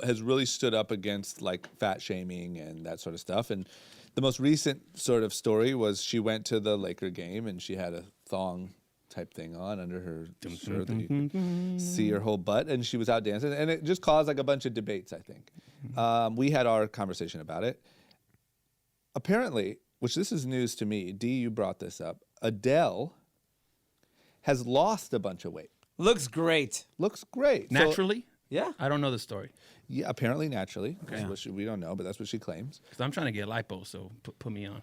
has really stood up against like fat shaming and that sort of stuff. And the most recent sort of story was she went to the Laker game and she had a thong type thing on under her shirt that you could see her whole butt, and she was out dancing, and it just caused like a bunch of debates. I think we had our conversation about it. Apparently, which this is news to me, D, you brought this up. Adele has lost a bunch of weight. looks great. Looks great. So- Naturally? Yeah. I don't know the story yeah, apparently naturally. That's what we don't know, but that's what she claims. because I'm trying to get lipo, so put me on.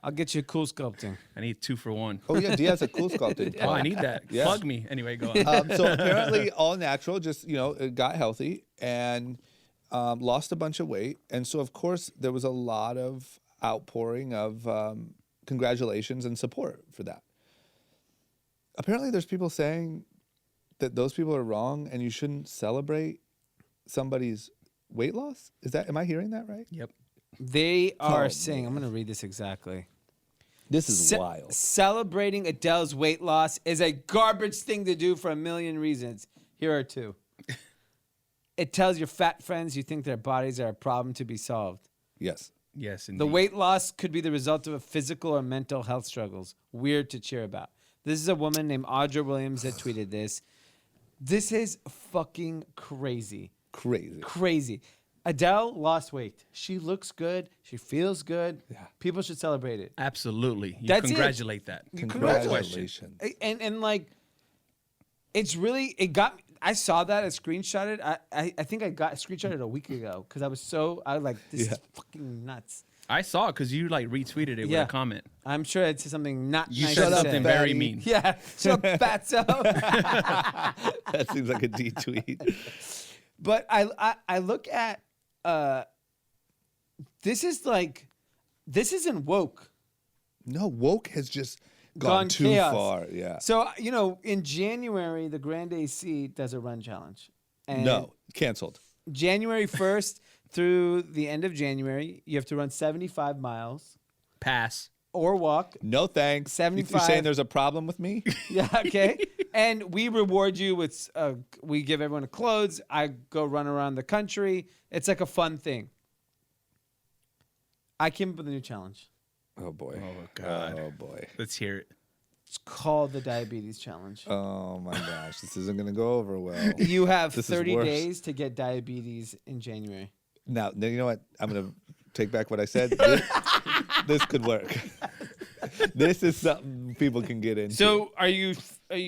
I'll get you cool sculpting. I need 2 for 1. Oh yeah, D has a cool sculpted. Oh, I need that. Yeah. Plug me. Anyway, go on. So apparently all natural, just it got healthy and lost a bunch of weight, and so of course there was a lot of outpouring of congratulations and support for that. Apparently there's people saying that those people are wrong and you shouldn't celebrate somebody's weight loss. Am I hearing that right? Yep. They are Oh, saying, I'm going to read this exactly. This is wild. Celebrating Adele's weight loss is a garbage thing to do for a million reasons. Here are 2. It tells your fat friends you think their bodies are a problem to be solved. Yes. Yes, indeed. The weight loss could be the result of a physical or mental health struggles. Weird to cheer about. This is a woman named Audra Williams that tweeted this. This is fucking crazy. Crazy. Crazy. Adele lost weight. She looks good. She feels good. Yeah. People should celebrate it. Absolutely. You That's it. congratulate that. Congratulations. And like, it's really, it got me. I saw that, I screenshotted. I think I screenshotted it a week ago because I was like, this is fucking nuts. I saw it because you like retweeted it with Yeah. a comment. I'm sure it's something not You nice said to say. something very fatty. mean. Yeah, shut up, fatso. That seems like a D tweet. But I look at this isn't woke. No, woke has just Gone gone too chaos. far. Yeah. So in January the Grande AC does a run challenge. And No, canceled. January 1st through the end of January, you have to run 75 miles Pass. or walk. No thanks. You 75. saying there's a problem with me? Yeah, okay. And we reward you with, we give everyone clothes. I go run around the country. It's like a fun thing. I came up with a new challenge. Oh boy. Oh, God. Oh boy. Let's hear it. It's called the Diabetes Challenge. Oh my gosh, this isn't gonna go over well. You have This is 30 worse. days to get diabetes in January. Now, you know what? I'm gonna take back what I said. This could work. This is something people can get into. So are you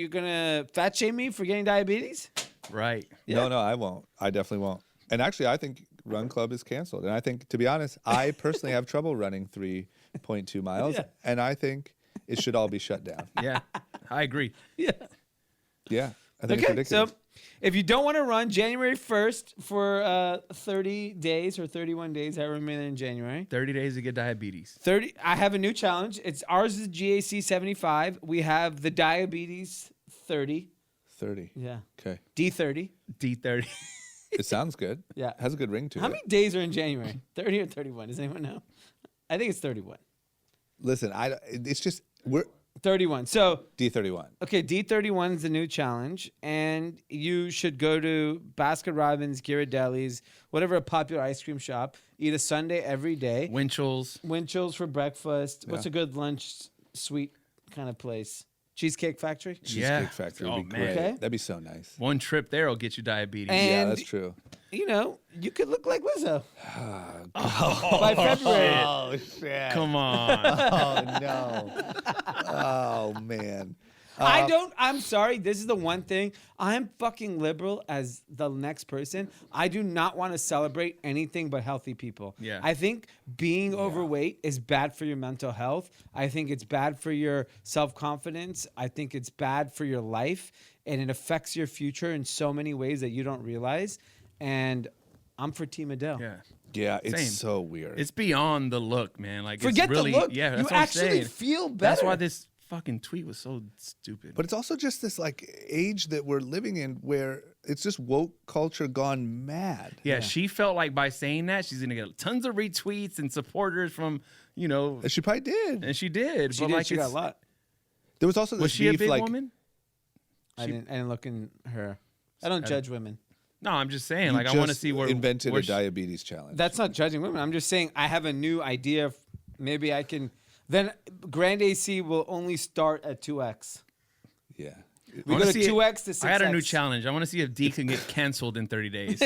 gonna fat shame me for getting diabetes? Right. No, I won't. I definitely won't. And actually, I think Run Club is canceled. And I think, to be honest, I personally have trouble running 3.2 miles, Yeah. and I think it should all be shut down. Yeah. I agree. Yeah. Yeah, I think it's Okay. ridiculous. So if you don't want to run January 1st for 30 days or 31 days, however many in January. 30 days to get diabetes. 30. I have a new challenge. It's ours is GAC 75. We have the diabetes 30. 30. Yeah. Okay. D30. D30. It sounds good. Yeah. Has a good ring to How it. many days are in January? 30 or 31? Does anyone know? I think it's 31. Listen, it's just 31. So, D31. okay, D31 is the new challenge, and you should go to Baskin Robbins, Ghirardelli's, whatever a popular ice cream shop, eat a sundae every day. Winchell's for breakfast. What's a good lunch sweet kind of place? Cheesecake Factory? Cheesecake Factory would be great. Okay. That'd be so nice. One trip there will get you diabetes. And, Yeah, that's true. You know, you could look like Lizzo. By February. Oh, shit. Come on. Oh, no. Oh, man. I'm sorry. This is the one thing. I'm fucking liberal as the next person. I do not want to celebrate anything but healthy people. Yeah. I think being overweight is bad for your mental health. I think it's bad for your self-confidence. I think it's bad for your life. And it affects your future in so many ways that you don't realize. And I'm for Team Adele. Yeah. Yeah, it's Same. so weird. It's beyond the look, man. Like, Forget it's really, the look. Yeah, that's you what I'm actually saying. feel better. That's why this fucking tweet was so stupid. But it's also just this like age that we're living in where it's just woke culture gone mad. Yeah, she felt like by saying that, she's going to get tons of retweets and supporters from, you know. And she probably did. And she did. She but did. like She got a lot. There was also this Was she a beef, big like, woman? I didn't look in her. I don't judge women. No, I'm just saying. you Like, I want to just see where invented where a she- diabetes challenge. That's not judging women. I'm just saying I have a new idea. Maybe I can. Then Grand AC will only start at 2x. Yeah. We I wanna go to see 2x to 6x. I had a new challenge. I want to see if D can get canceled in 30 days.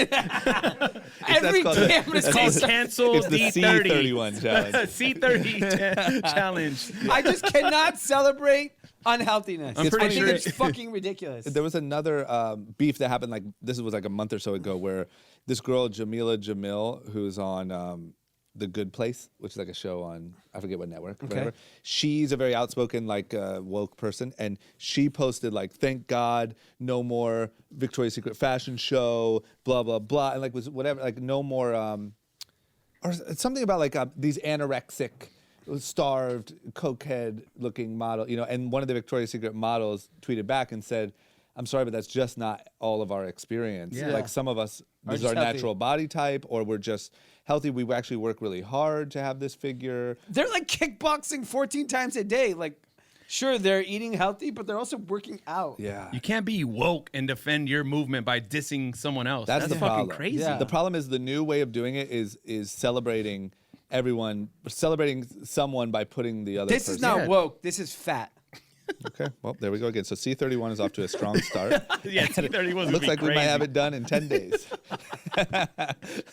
Every called day a- I'm gonna It's say called something. cancel It's the D30. C31 challenge. C30 challenge. I just cannot celebrate unhealthiness. I'm pretty I think sure it's fucking ridiculous. There was another beef that happened, like, this was like a month or so ago, where this girl, Jamila Jamil, who's on The Good Place, which is like a show on, I forget what network, whatever. She's a very outspoken, like, woke person, and she posted, like, thank God, no more Victoria's Secret fashion show, blah, blah, blah, and, like, was whatever, like, no more, or something about, like, these anorexic, starved, cokehead-looking model, you know, and one of the Victoria's Secret models tweeted back and said, I'm sorry, but that's just not all of our experience. Yeah. Like, some of us, this is just our healthy. natural body type, or we're just healthy. We actually work really hard to have this figure. They're like kickboxing 14 times a day. Like, sure, they're eating healthy, but they're also working out. Yeah. You can't be woke and defend your movement by dissing someone else. That's the fucking problem. crazy. Yeah. The problem is the new way of doing it is celebrating everyone, celebrating someone by putting the other This person. is not Yeah. woke. This is fat. Okay, well, there we go again. So C31 is off to a strong start. Yeah, C30 was Looks like we might have it done in 10 days.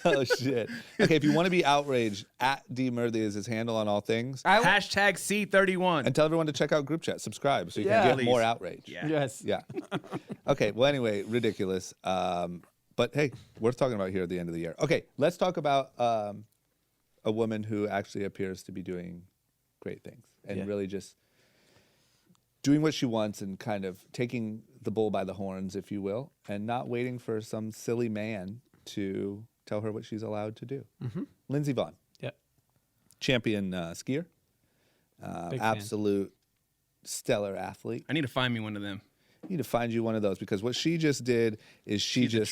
Oh, shit. Okay, if you want to be outraged, @DMurthy is his handle on all things. Hashtag C31. And tell everyone to check out Group Chat. Subscribe so you Yeah. can get Please. more outrage. Yeah. Yes. Yeah. Okay, well, anyway, ridiculous. But hey, worth talking about here at the end of the year. Okay, let's talk about a woman who actually appears to be doing great things and really just doing what she wants and kind of taking the bull by the horns, if you will, and not waiting for some silly man to tell her what she's allowed to do. Lindsey Vonn, Yeah. champion skier, Big fan. absolute stellar athlete. I need to find me one of them. You need to find you one of those, because what she just did is she's a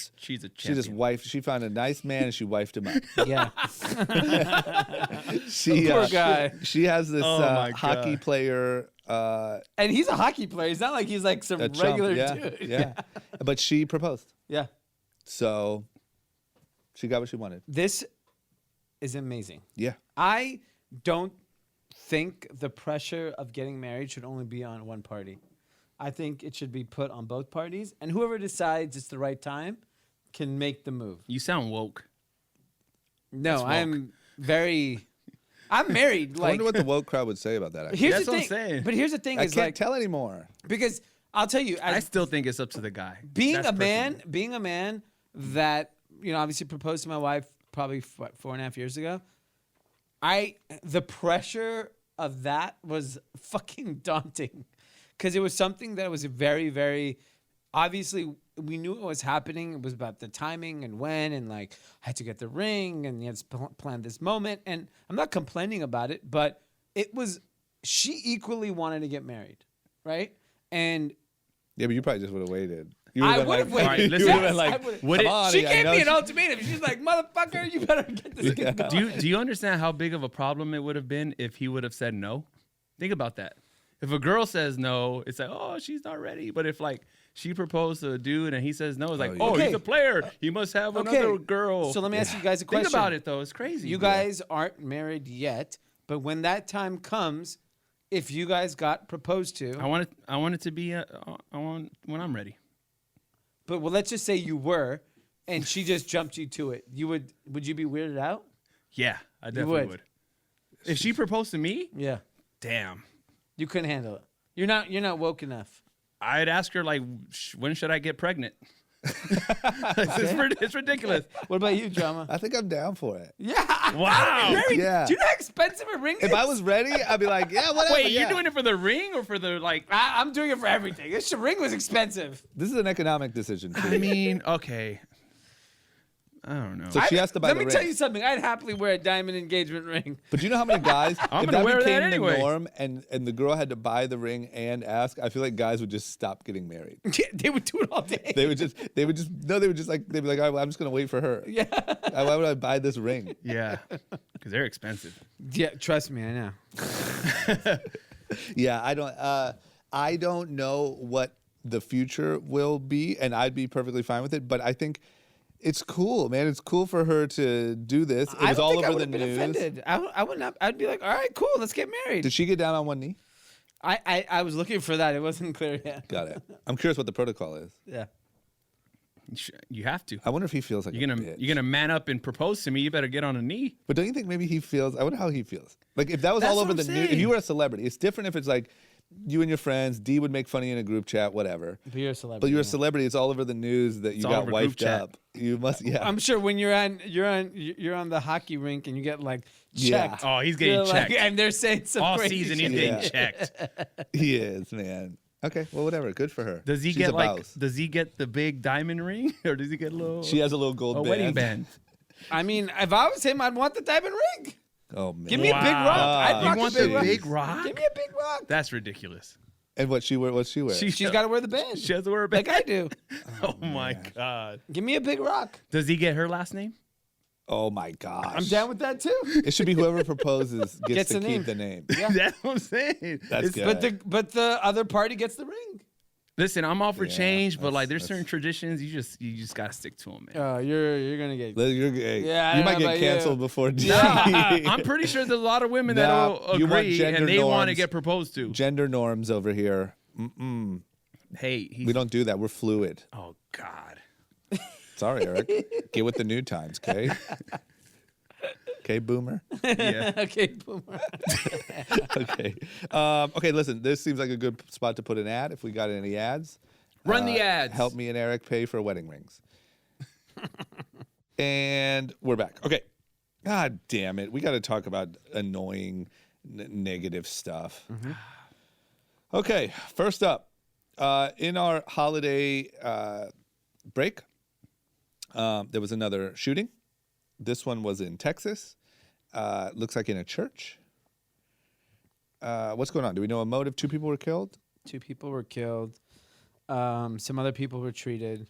champion. she found a nice man and she wifed him up. Yeah. She, Poor guy. She has this Oh my hockey God. player. And he's a hockey player. It's not like he's like some A chump, regular yeah, dude. yeah. But she proposed, Yeah. so she got what she wanted. This is amazing. Yeah, I don't think the pressure of getting married should only be on one party. I think it should be put on both parties, and whoever decides it's the right time can make the move. You sound woke. No, woke. I'm married. I Like, wonder what the woke crowd would say about that. Actually. here's That's the what thing. I'm saying. But here's the thing: I is can't like tell anymore. because I'll tell you, I as still think it's up to the guy. being That's a man, personal. being a man that obviously proposed to my wife probably 4.5 years ago. The pressure of that was fucking daunting, because it was something that was very, very obviously we knew what was happening. It was about the timing and when, and like I had to get the ring and you had to plan this moment. And I'm not complaining about it, but she equally wanted to get married, right? And Yeah, but you probably just would have waited. You I would've been would have like, waited. All right, listen, you would've been Yes, like, I would've- Would come it- on, she I gave know me an she- ultimatum. She's like, motherfucker, you better get this kid going. Do you understand how big of a problem it would have been if he would have said no? Think about that. If a girl says no, it's like, oh, she's not ready. But if like she proposed to a dude and he says no, it's like, yeah. oh, Okay. he's a player. He must have another girl. So let me ask you guys a question. Think about it though. It's crazy. You guys aren't married yet, but when that time comes, if you guys got proposed to, I want it to be. I want when I'm ready. but well, let's just say you were, and she just jumped you to it. Would you be weirded out? Yeah, I definitely would. would. If she proposed to me, Yeah. damn. You couldn't handle it. You're not woke enough. I'd ask her like, when should I get pregnant? It's ridiculous. What about you, Drama? I think I'm down for it. Yeah. Wow. Yeah. Do you know how expensive a ring is? If I was ready, I'd be like, yeah, whatever. Wait, yeah. you're doing it for the ring or for the like? I'm doing it for everything. This ring was expensive. This is an economic decision. I mean, okay. I don't know. So she has to buy Let the me ring. tell you something. I'd happily wear a diamond engagement ring. But do you know how many guys, I'm if gonna that wear that became anyway. the norm and the girl had to buy the ring and ask, I feel like guys would just stop getting married. They would do it all day. They'd be like, all right, well, I'm just going to wait for her. Yeah. Why would I buy this ring? Yeah, because they're expensive. Yeah, trust me, I know. Yeah, I don't know what the future will be, and I'd be perfectly fine with it, but I think it's cool, man. It's cool for her to do this. It was all over the news. Offended. I would not. I'd be like, all right, cool, let's get married. Did she get down on one knee? I was looking for that. It wasn't clear yet. Got it. I'm curious what the protocol is. Yeah. You have to. I wonder if he feels like You're a bitch. gonna man up and propose to me. You better get on a knee. But don't you think maybe he feels? I wonder how he feels. Like if that was That's all over what the I'm news. If saying. you were a celebrity, it's different. If it's like you and your friends, D would make fun of you in a group chat, whatever. But you're a celebrity. But you're a celebrity. It's all over the news that you all got over group wifed chat. up. You must, yeah. I'm sure when you're on the hockey rink and you get like Yeah. checked. Oh, he's getting you're like- checked. and they're saying some All crazy season shit. he's getting Yeah. checked. He is, man. Okay, well, whatever. Good for her. Does he She's get a like? boss. Does he get the big diamond ring, or does he get a little? She has a little gold a band. wedding band. I mean, if I was him, I'd want the diamond ring. Oh man. Give me a big rock. I'd You rock want a big the rock. big rock? Give me a big rock. That's ridiculous. And what she wear? What's she wear? She's got to wear the band. She has to wear a like band. I do. Oh my god. Give me a big rock. Does he get her last name? Oh my gosh. I'm down with that too. It should be whoever proposes gets Gets to the keep name. the name. That's what I'm saying. That's It's- good. But the other party gets the ring. Listen, I'm all for Yeah, change, but like that's- there's certain traditions you just gotta stick to them, man. Oh, you're gonna get. You're gay. Yeah, I you don't might know get about canceled you. before D. I'm pretty sure there's a lot of women Nah, that'll you want agree gender and they want to norms. get proposed to. Gender norms over here. Mm-mm. Hey, he's, We don't do that. We're fluid. oh God. Sorry, Eric. Get with the new times, okay? Okay, boomer. Yeah. Okay, boomer. Okay. Okay, listen, this seems like a good spot to put an ad. If we got any ads, Run the ads. Help me and Eric pay for wedding rings. And we're back. Okay. God damn it. We got to talk about annoying, negative stuff. Okay, first up, in our holiday break, there was another shooting. This one was in Texas. Looks like in a church. What's going on? Do we know a motive? 2 people were killed? 2 people were killed. Some other people were treated.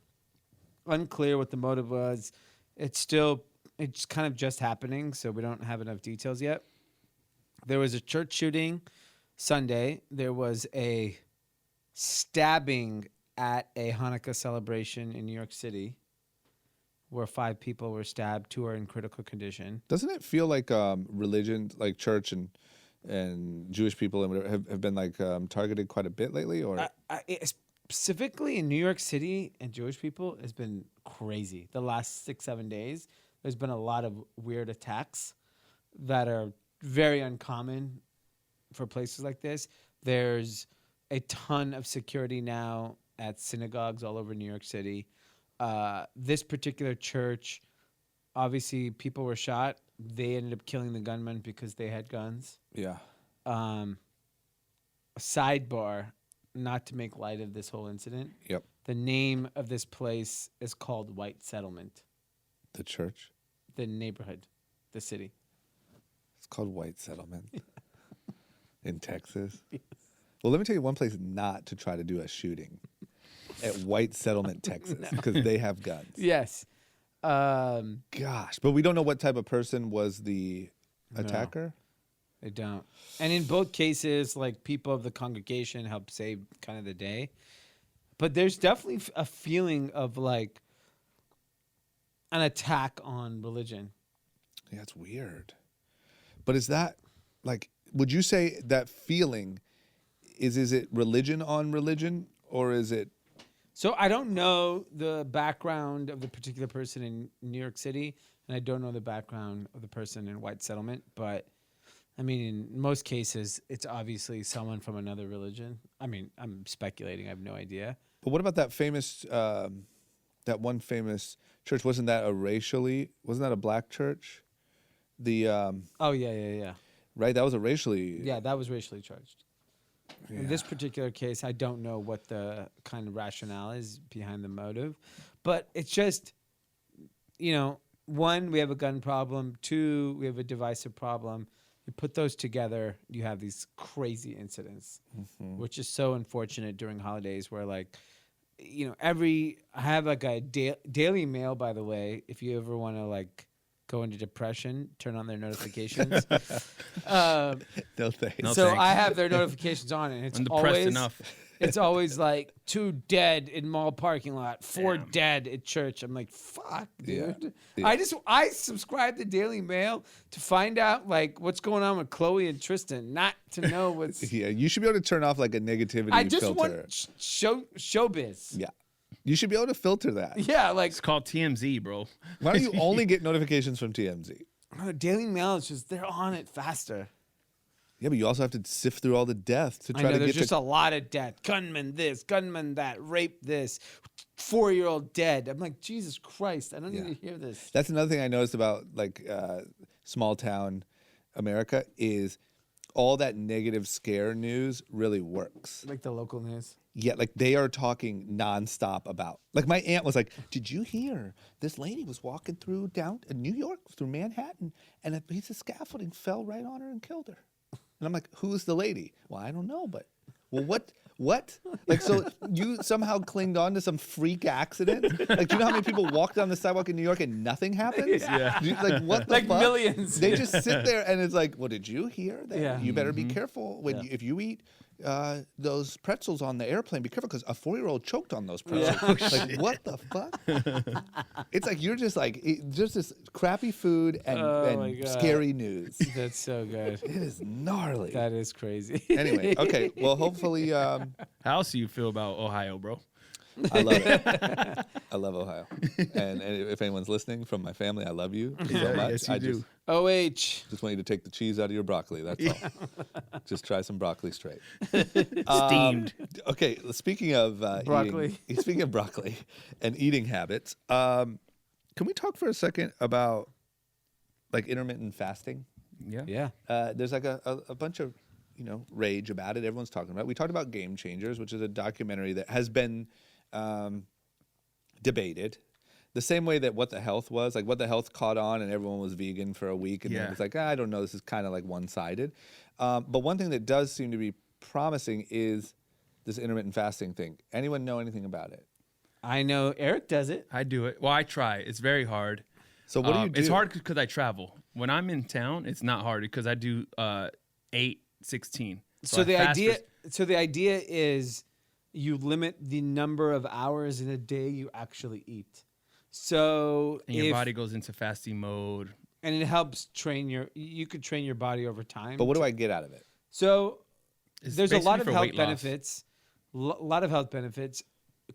Unclear what the motive was. It's kind of just happening, so we don't have enough details yet. There was a church shooting Sunday. There was a stabbing at a Hanukkah celebration in New York City where 5 people were stabbed. 2 are in critical condition. Doesn't it feel like religion, like church and Jewish people and whatever, have been like targeted quite a bit lately? Or Specifically in New York City and Jewish people has been crazy. The last 6-7 days, there's been a lot of weird attacks that are very uncommon for places like this. There's a ton of security now at synagogues all over New York City. This particular church, obviously people were shot. They ended up killing the gunman because they had guns. yeah. Sidebar, not to make light of this whole incident. Yep. The name of this place is called White Settlement. The church. The neighborhood, the city. It's called White Settlement in Texas. Well, let me tell you one place not to try to do a shooting at White Settlement, Texas, because they have guns. Yes. Gosh, but we don't know what type of person was the attacker. They don't. And in both cases, like people of the congregation help save kind of the day. But there's definitely a feeling of like an attack on religion. Yeah, it's weird. But is that like, would you say that feeling is it religion on religion, or is it? So I don't know the background of the particular person in New York City, and I don't know the background of the person in White Settlement, but I mean, in most cases, it's obviously someone from another religion. I mean, I'm speculating. I have no idea. But what about that famous, that one famous church? Wasn't that a black church? The Oh, yeah. right, that was a racially. Yeah, that was racially charged. Yeah. In this particular case, I don't know what the kind of rationale is behind the motive, but it's just, one, we have a gun problem. Two, we have a divisive problem. You put those together, you have these crazy incidents, which is so unfortunate during holidays where like, I have like a Daily Mail, by the way, if you ever want to like go into depression, turn on their notifications. No thanks. No So thanks. I have their notifications on, and it's I'm depressed always enough. It's always like 2 dead in mall parking lot, 4 Damn. dead at church. I'm like, fuck, Yeah. dude. Yeah. I subscribe to Daily Mail to find out like what's going on with Chloe and Tristan, not to know what's. Yeah, you should be able to turn off like a negativity I just filter. want showbiz. Yeah, you should be able to filter that. Yeah, like It's called TMZ, bro. Why don't you only get notifications from TMZ? Daily Mail is just they're on it faster. Yeah, but you also have to sift through all the death to I try know to there's get just to. a lot of death. Gunman this, gunman that, rape this, 4-year-old dead. I'm like, Jesus Christ, I don't need to hear this. That's another thing I noticed about like small town America is all that negative scare news really works. Like the local news. Yeah, like they are talking nonstop about. Like my aunt was like, "Did you hear this lady was walking through down in New York through Manhattan, and a piece of scaffolding fell right on her and killed her?" And I'm like, "Who's the lady?" "Well, I don't know, but well, what? Like, so you somehow clinged on to some freak accident? Like, do you know how many people walk down the sidewalk in New York and nothing happens? Yeah. Like, what the Like fuck? millions. They just sit there and it's like, well, did you hear that? Yeah. You better be careful when if you eat those pretzels on the airplane. Be careful because a 4-year-old choked on those pretzels. Like, what the fuck? It's like you're just like just this crappy food and, Oh my and God. scary news. That's so good. It is gnarly. That is crazy. Anyway, okay. Well, hopefully, How else do you feel about Ohio, bro? I love it. I love Ohio. And if anyone's listening from my family, I love you so much. Yes, you I do. OH. just want you to take the cheese out of your broccoli. That's all. Just try some broccoli straight. Steamed. Okay, speaking of Broccoli. speaking of broccoli and eating habits, can we talk for a second about like intermittent fasting? Yeah. Yeah. There's like a bunch of rage about it. Everyone's talking about it. We talked about Game Changers, which is a documentary that has been debated. The same way that What the Health was, like What the Health caught on and everyone was vegan for a week and then Yeah. it's like, I don't know, this is kind of like one-sided. But one thing that does seem to be promising is this intermittent fasting thing. Anyone know anything about it? I know Eric does it. I do it. Well, I try. It's very hard. So what do you do? It's hard because I travel. When I'm in town, it's not hard because I do 8-16. So I the fast idea is you limit the number of hours in a day you actually eat. So and your body goes into fasting mode. and it helps you could train your body over time. But what do I get out of it? So It's there's a lot of basically for health weight loss. benefits. Lot of health benefits.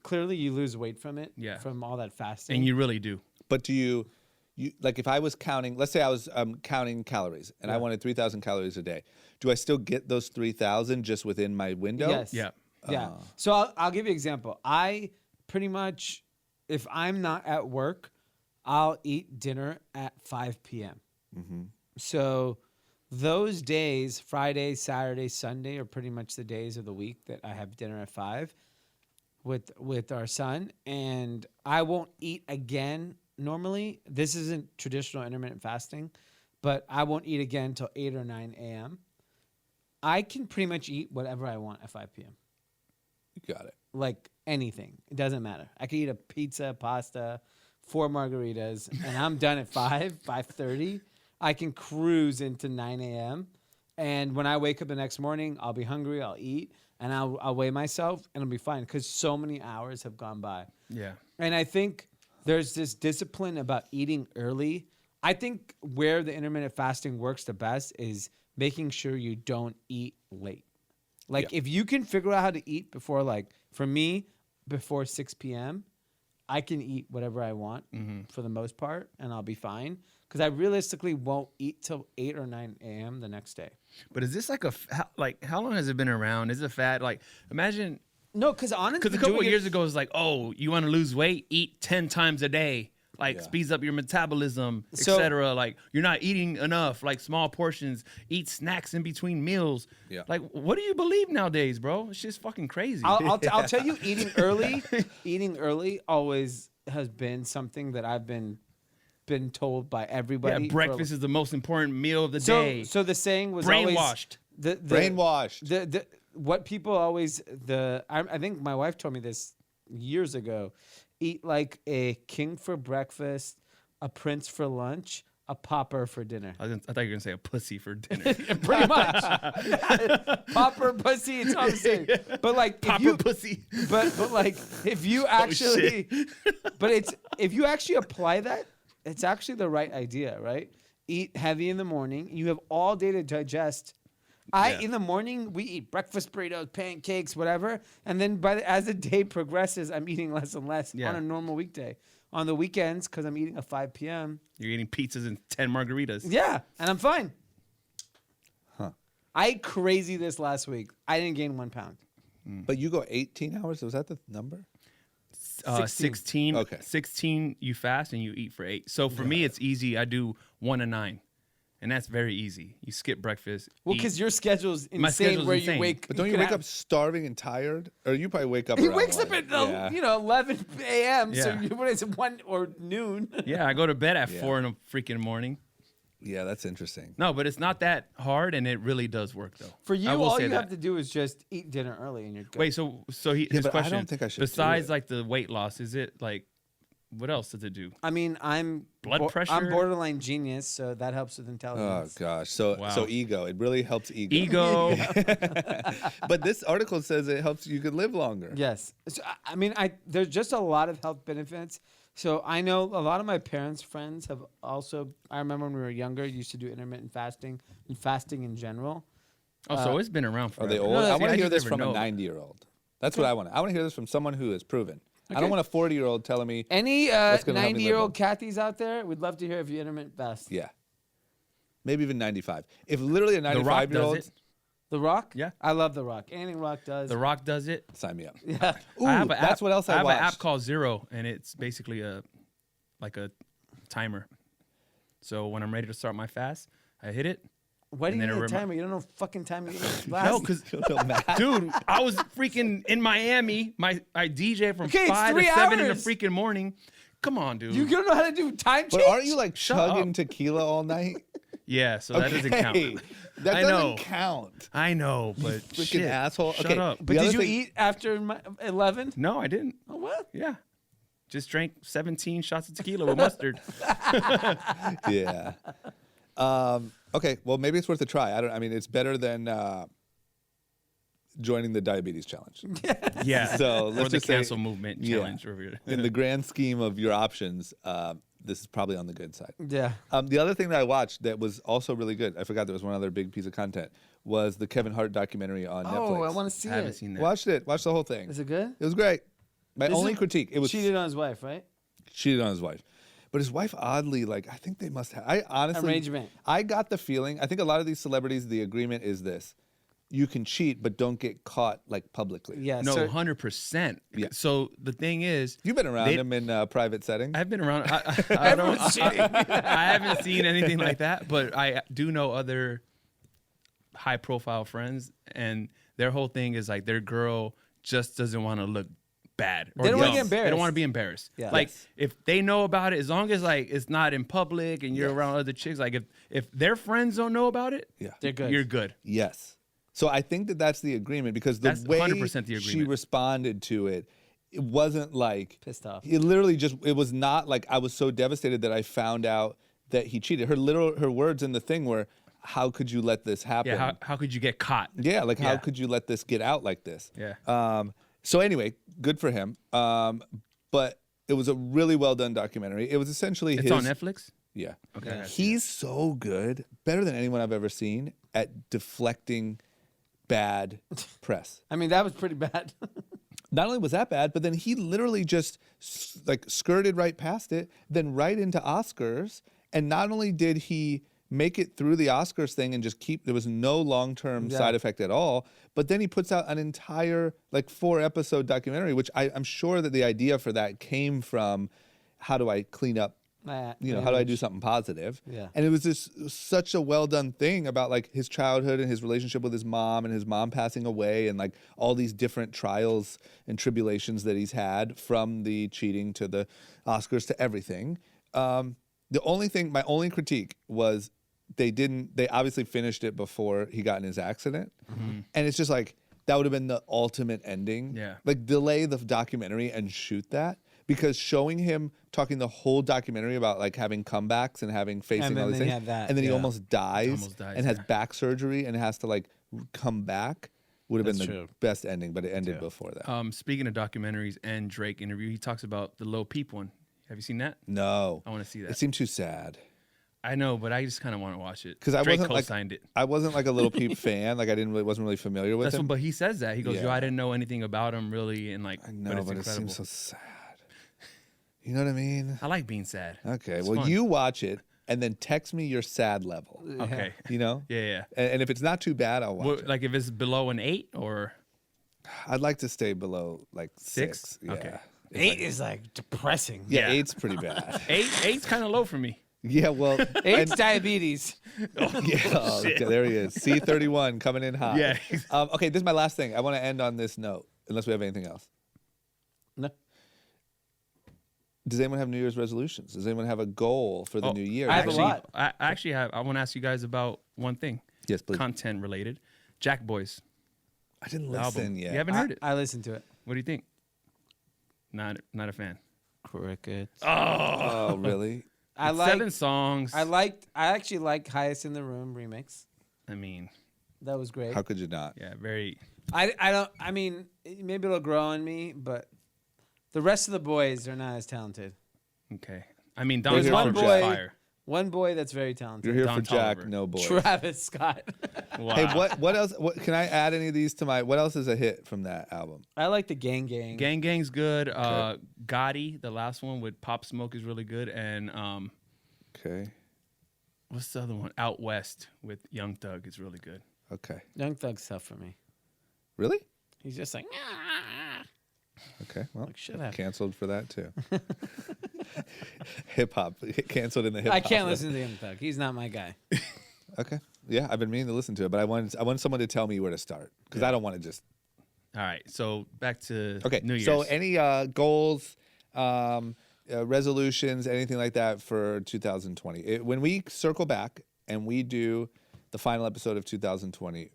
Clearly you lose weight from it. Yeah. From all that fasting. And you really do. But do you like if I was counting, let's say I was counting calories and I wanted 3,000 calories a day. Do I still get those 3,000 just within my window? Yes. Yeah. Yeah. So I'll give you an example. I pretty much, if I'm not at work, I'll eat dinner at 5 p.m. Mm-hmm. So those days, Friday, Saturday, Sunday, are pretty much the days of the week that I have dinner at 5 with our son. And I won't eat again normally. This isn't traditional intermittent fasting, but I won't eat again until 8 or 9 a.m. I can pretty much eat whatever I want at 5 p.m. You got it. Like anything. It doesn't matter. I could eat a pizza, pasta, 4 margaritas, and I'm done at 5:30. I can cruise into 9 a.m. And when I wake up the next morning, I'll be hungry, I'll eat, and I'll weigh myself, and it'll be fine because so many hours have gone by. Yeah. And I think there's this discipline about eating early. I think where the intermittent fasting works the best is making sure you don't eat late. Like if you can figure out how to eat before, like for me, before 6 p.m., I can eat whatever I want for the most part, and I'll be fine. Because I realistically won't eat till 8 or 9 a.m. the next day. But is this like how long has it been around? Is it fad? Like, imagine. No, because honestly, Because a couple of years ago, it was like, oh, you want to lose weight? Eat 10 times a day. Like, speeds up your metabolism, etc. Like, you're not eating enough, like small portions. Eat snacks in between meals. Yeah. Like, what do you believe nowadays, bro? It's just fucking crazy. I'll tell you, eating early always has been something that I've been told by everybody. Yeah, breakfast is the most important meal of the day. So the saying was brainwashed. Always Brainwashed. What people always I think my wife told me this years ago. Eat like a king for breakfast, a prince for lunch, a pauper for dinner. I thought you were gonna say a pussy for dinner. Pretty much. Pauper, pussy, it's all the same. But like Pauper pussy. But like if you actually if you actually apply that, it's actually the right idea, right? Eat heavy in the morning. You have all day to digest. In the morning, we eat breakfast burritos, pancakes, whatever. And then as the day progresses, I'm eating less and less on a normal weekday. On the weekends, because I'm eating at 5 p.m. You're eating pizzas and 10 margaritas. Yeah, and I'm fine. Huh. I ate crazy this last week. I didn't gain 1 pound. But you go 18 hours? Was that the number? 16. Okay. 16, you fast and you eat for 8. So for me, it's easy. I do 1 to 9. And that's very easy. You skip breakfast. Well, because your schedule's insane. My schedule's where insane. you wake. But don't you wake up starving and tired? Or you probably wake up He around wakes up like- at 11 a.m. So Yeah. what is it, 1 or noon? Yeah, I go to bed at 4 in the freaking morning. Yeah, that's interesting. No, but it's not that hard, and it really does work, though. For you, I will all say you that. have to do is just eat dinner early, and you're good. Wait, so his but I question. don't think I should do Besides, it. like the weight loss, is it like, what else does it do? I mean, I'm Blood pressure? I'm borderline genius, so that helps with Oh intelligence. gosh. So Wow. so ego. It really helps ego. Ego. But this article says it helps you could live longer. Yes. So, I mean, there's just a lot of health benefits. So I know a lot of my parents' friends have also. I remember when we were younger, used to do intermittent fasting and fasting in general. Oh, so it's been around for. Are they old? No, I see, want to hear just this never from a know. 90-year-old. That's what I want. I want to hear this from someone who is proven. I Okay. don't want a 40-year-old telling me. Any What's gonna help me live 90-year-old Kathys out there, we'd love to hear if you intermittent fast. Yeah. Maybe even 95. If literally a The Rock 95-year-old, does it. The Rock? Yeah. I love The Rock. Anything Rock does. The Rock does it. sign me up. Yeah. Ooh, I have an that's app, what else I have watched. an app called Zero, and it's basically a timer. So when I'm ready to start my fast, I hit it. Why do And you then need it a timer? You don't know fucking time you eat fast. No, because dude, I was freaking in Miami. I DJ from Okay, it's 5 to 3 7 in the hours. freaking morning. Come on, dude. You don't know how to do time change? But aren't you like Shut chugging up. tequila all night? Yeah, so that doesn't count. That I doesn't know. count. I know, but Freaking shit. asshole. Shut Okay, up. the But other did you thing- eat after 11? No, I didn't. Oh, what? Yeah. Just drank 17 shots of tequila with mustard. Yeah. Okay. Well, maybe it's worth a try. I mean, it's better than joining the diabetes challenge. Yeah. So or let's the just say, cancel movement yeah. challenge over here. in the grand scheme of your options, this is probably on the good side. Yeah. The other thing that I watched that was also really good, I forgot there was one other big piece of content, was the Kevin Hart documentary on Netflix. Oh, I want to see I haven't it. seen that. Watched it. Watched the whole thing. Is it good? It was great. My This only is- critique, it was Cheated on his wife, right? cheated on his wife. But his wife, oddly, like, I think they must have. I honestly. Arrangement. I got the feeling, I think a lot of these celebrities, the agreement is this: you can cheat, but don't get caught, like, publicly. Yeah. No, so- 100%. Yeah. So the thing is, You've been around They- him in private settings. I've been around. I Everyone's cheating. I haven't seen anything like that, but I do know other high-profile friends, and their whole thing is like their girl just doesn't want to look bad. Or They don't wanna dumb. get embarrassed. They don't want to be embarrassed. Yeah. Like Yes. if they know about it, as long as like it's not in public and you're around other chicks, like if their friends don't know about it, Yeah. They're good. you're good. Yes. So I think that that's the agreement because the That's way 100% the she agreement. responded to it, it wasn't like Pissed off. It literally just. It was not like I was so devastated that I found out that he cheated. Her words in the thing were, how could you let this happen? Yeah, how could you get caught? Yeah, like how Yeah. could you let this get out like this? Yeah. So anyway, good for him. But it was a really well done documentary. It was essentially It's his. on Netflix? Yeah. Okay. I gotta see He's so good, better than anyone I've ever seen at deflecting bad press. I mean, that was pretty bad. Not only was that bad, but then he literally just like skirted right past it, then right into Oscars. And not only did he make it through the Oscars thing and just there was no long-term side effect at all, but then he puts out an entire like 4-episode documentary, which I'm sure that the idea for that came from how do I clean up, how do I do something positive? Yeah. And it was just such a well done thing about like his childhood and his relationship with his mom and his mom passing away and like all these different trials and tribulations that he's had from the cheating to the Oscars to everything. The only thing, my only critique was they obviously finished it before he got in his accident. Mm-hmm. And it's just like, that would have been the ultimate ending. Yeah. Like delay the documentary and shoot that. Because showing him talking the whole documentary about like having comebacks and having facing all these things, and then he almost dies, and has back surgery and has to like come back, would have been the best ending, but it ended before that. Speaking of documentaries and Drake interview, he talks about the Lil Peep one. Have you seen that? No, I want to see that. It seemed too sad. I know, but I just kind of want to watch it Because Drake I co-signed it. I wasn't like a Lil Peep fan. Like wasn't really familiar with him. But he says that he goes, "Yo, I didn't know anything about him really," and like, I know, but it's but incredible. it seems so sad. You know what I mean? I like being sad. Okay, It's well, fun. you watch it and then text me your sad level. Okay. You know? Yeah. And if it's not too bad, I'll watch it. Like if it's below an 8 or I'd like to stay below like 6. Yeah. Okay. 8 is like depressing. Yeah, Yeah. 8's pretty bad. 8's kind of low for me. Yeah, well, 8's diabetes. yeah, okay, there he is. C31 coming in hot. Yeah. Okay, this is my last thing. I want to end on this note, unless we have anything else. No. Does anyone have New Year's resolutions? Does anyone have a goal for the new year? I have a lot. I actually have. I want to ask you guys about one thing. Yes, please. Content related. Jack Boys. I didn't the listen album. yet. You haven't heard it. I listened to it. What do you think? Not a fan. Crickets. Oh, really? I It's like 7 songs. I actually like Highest in the Room remix. I mean, That was great. How could you not? yeah, very. I mean, maybe it'll grow on me, but the rest of the boys are not as talented. Okay. I mean, Don There's one Toliver's boy- fire. One boy that's very talented. You're here Don for Jack, Toliver. no boy. Travis Scott. Wow. Hey, what else? What can I add any of these to my? What else is a hit from that album? I like the Gang Gang. Gang Gang's good. Gotti, the last one with Pop Smoke is really good. And Okay, what's the other one? Out West with Young Thug is really good. okay, Young Thug's tough for me. really? He's just like, Okay, well, Like, shut up. canceled for that too. Hip hop canceled in the hip hop. I can't listen to Young Thug. He's not my guy. Okay, yeah, I've been meaning to listen to it, but I want someone to tell me where to start because I don't want to just. All right. So back to Okay, New Year's. so any goals, resolutions, anything like that for 2020? When we circle back and we do the final episode of 2020,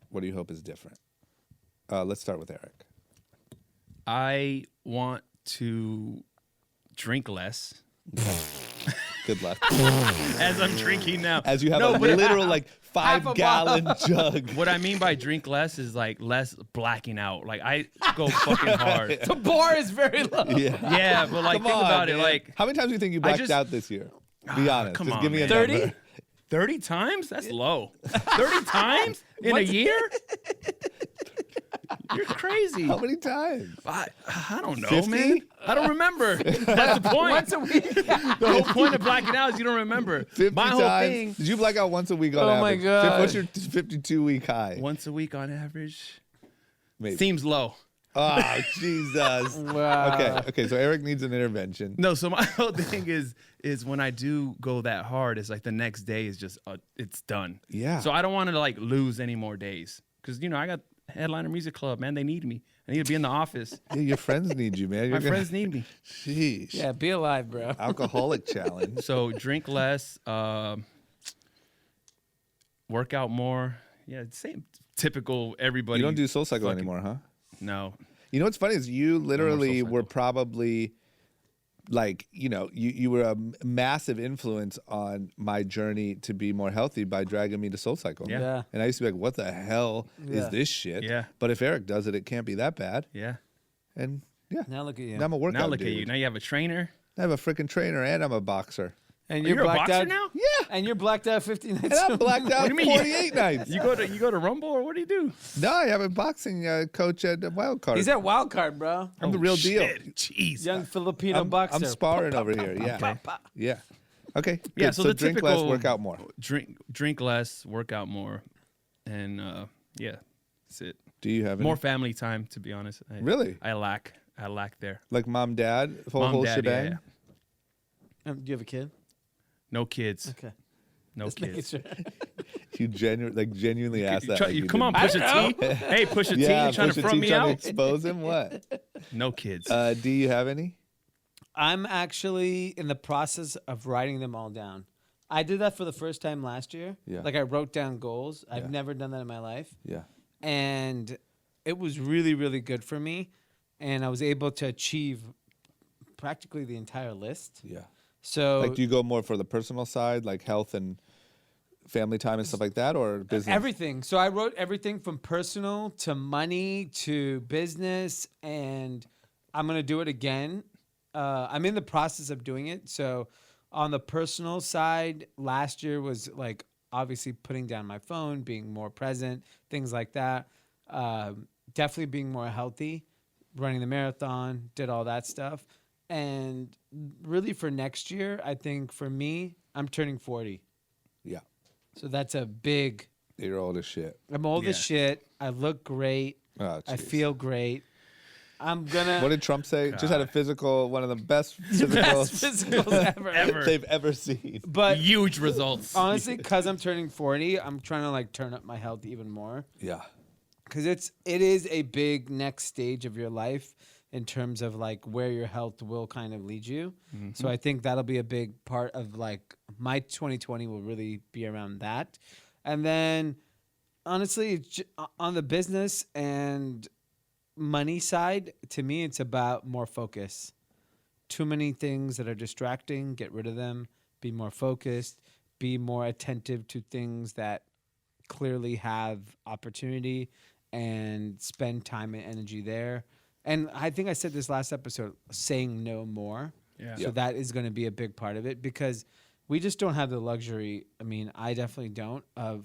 what do you hope is different? Let's start with Eric. I want to drink less Good luck. as I'm drinking now. As you have No, a but- literal like Half a 5-gallon jug. What I mean by drink less is like less blacking out. Like I go fucking hard. The bar is very low. Yeah. Yeah, but like Come think on, about it. man. Like how many times do you think you blacked out this year? Be honest. come Just on, give me a man. number. 30 times? That's low. 30 times in a year? You're crazy. How many times? I don't know, 50? man. I don't remember. That's the point. Once a week. The whole point of blacking out is you don't remember. 50 My whole times. thing, Did you black out once a week on Oh my average? God. What's your 52-week high? once a week on average, Maybe. seems low. Oh, Jesus. Wow. Okay, so Eric needs an intervention. No, so my whole thing is when I do go that hard, it's like the next day is just it's done. Yeah. So I don't want to like lose any more days because I got Headliner Music Club, man. They need me. I need to be in the office. Yeah, your friends need you, man. My friends need me. Sheesh. Yeah, be alive, bro. Alcoholic challenge. So drink less, work out more. Yeah, same typical everybody. You don't do Soul Cycle fucking- anymore, huh? No. You know what's funny is you literally Soul were Cycle. probably like, you know, you were a massive influence on my journey to be more healthy by dragging me to SoulCycle. Yeah. And I used to be like, what the hell Yeah. is this shit? Yeah. But if Eric does it, it can't be that bad. Yeah. And yeah. Now look at you. Now I'm a workout Now look dude. at you. Now you have a trainer. I have a freaking trainer and I'm a boxer. And You're a blacked boxer out now? Yeah. And you're blacked out 50 nights. And I'm blacked What out do you mean? 48 nights. You go to Rumble or what do you do? No, I have a boxing coach at Wildcard. He's at Wild Card, bro. I'm the real deal. Jeez. Young Filipino I'm boxer. sparring over here. Yeah. Yeah. Okay. Yeah, good. so the drink typical less, work out more. Drink less, work out more, and yeah, that's it. Do you have any? More family time, to be honest. Really? I lack there. Like mom, dad, whole Dad, shebang? yeah. Do you have a kid? No kids. Okay. No Just making kids. sure. You genuinely asked that. like you Come on, didn't. Pusha T. Hey, Pusha T, Yeah, you trying to Pusha front T me trying to out? expose him? What? No kids. Do you have any? I'm actually in the process of writing them all down. I did that for the first time last year. Yeah. Like I wrote down goals. I've Yeah. never done that in my life. Yeah. And it was really, really good for me. And I was able to achieve practically the entire list. Yeah. So Like, do you go more for the personal side, like health and family time and stuff like that, or business? everything. So I wrote everything from personal to money to business, and I'm gonna do it again. I'm in the process of doing it. So on the personal side, last year was like obviously putting down my phone, being more present, things like that. Definitely being more healthy, running the marathon, did all that stuff. And really for next year, I think for me, I'm turning 40. Yeah. So that's a big. You're old as shit. I'm old as Yeah. shit. I look great. Oh, I jeez. feel great. I'm gonna. What did Trump say? Just had a physical, one of the best physicals best physicals ever. Ever. they've ever seen. But Huge results. honestly, because I'm turning 40, I'm trying to like turn up my health even more. Yeah. Because it is a big next stage of your life in terms of like where your health will kind of lead you. So I think that'll be a big part of like my 2020 will really be around that. And then honestly, on the business and money side, to me, it's about more focus. Too many things that are distracting, get rid of them, be more focused, be more attentive to things that clearly have opportunity and spend time and energy there. And I think I said this last episode, saying no more. Yeah. So that is going to be a big part of it because we just don't have the luxury. I mean, I definitely don't of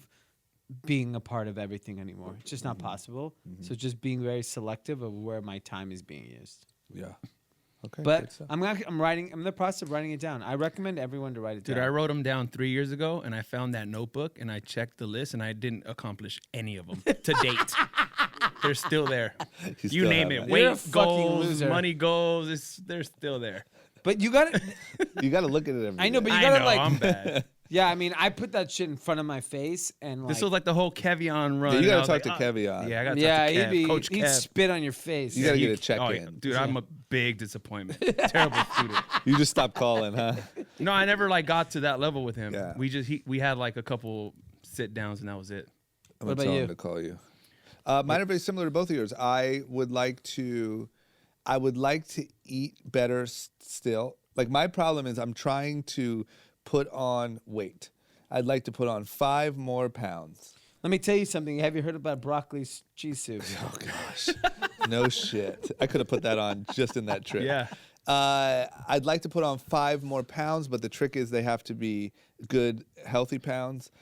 being a part of everything anymore. It's just not possible. So just being very selective of where my time is being used. Yeah. Okay. But good stuff. I'm in the process of writing it down. I recommend everyone to write it Dude, down. I wrote them down 3 years ago, and I found that notebook, and I checked the list, and I didn't accomplish any of them to date. They're still there. You You still name have it. that. You're a Weight fucking goals, loser. money goals. They're still there. But you got to You got to look at it every I know, day. but you I gotta know, like I'm bad. Yeah, I mean, I put that shit in front of my face and like This was like the whole Kevion run. Yeah, you and I gotta was talk like, to Kevion. Yeah, I gotta yeah, talk to Kev. Coach he'd Kev. spit on your face. You gotta get a Oh, check-in. yeah. Dude, I'm a big disappointment. Terrible student. You just stopped calling, huh? No, I never like got to that level with him. Yeah. We had like a couple sit downs and that was it. I'm What gonna about tell you? him to call you. Mine are very similar to both of yours. I would like to eat better still. Like my problem is I'm trying to put on weight. I'd like to put on 5 more pounds. Let me tell you something. Have you heard about broccoli cheese soup? Oh gosh, no shit. I could have put that on just in that trip. Yeah. I'd like to put on 5 more pounds, but the trick is they have to be good, healthy pounds.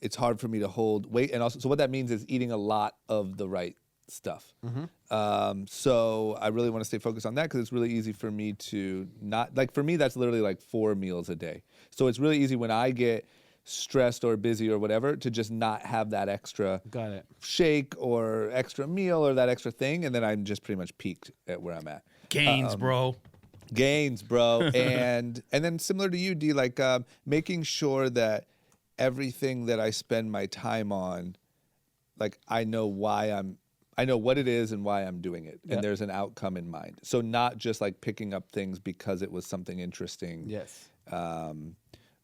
It's hard for me to hold weight, and also, so what that means is eating a lot of the right stuff. So I really want to stay focused on that because it's really easy for me to not like. For me, that's literally like 4 meals a day. So it's really easy when I get stressed or busy or whatever to just not have that extra Got it. shake or extra meal or that extra thing, and then I'm just pretty much peaked at where I'm at. Gains, bro. Gains, bro. and then similar to you, D, like making sure that everything that I spend my time on, like I know what it is and why I'm doing it, Yep. and there's an outcome in mind. So not just like picking up things because it was something interesting, Yes.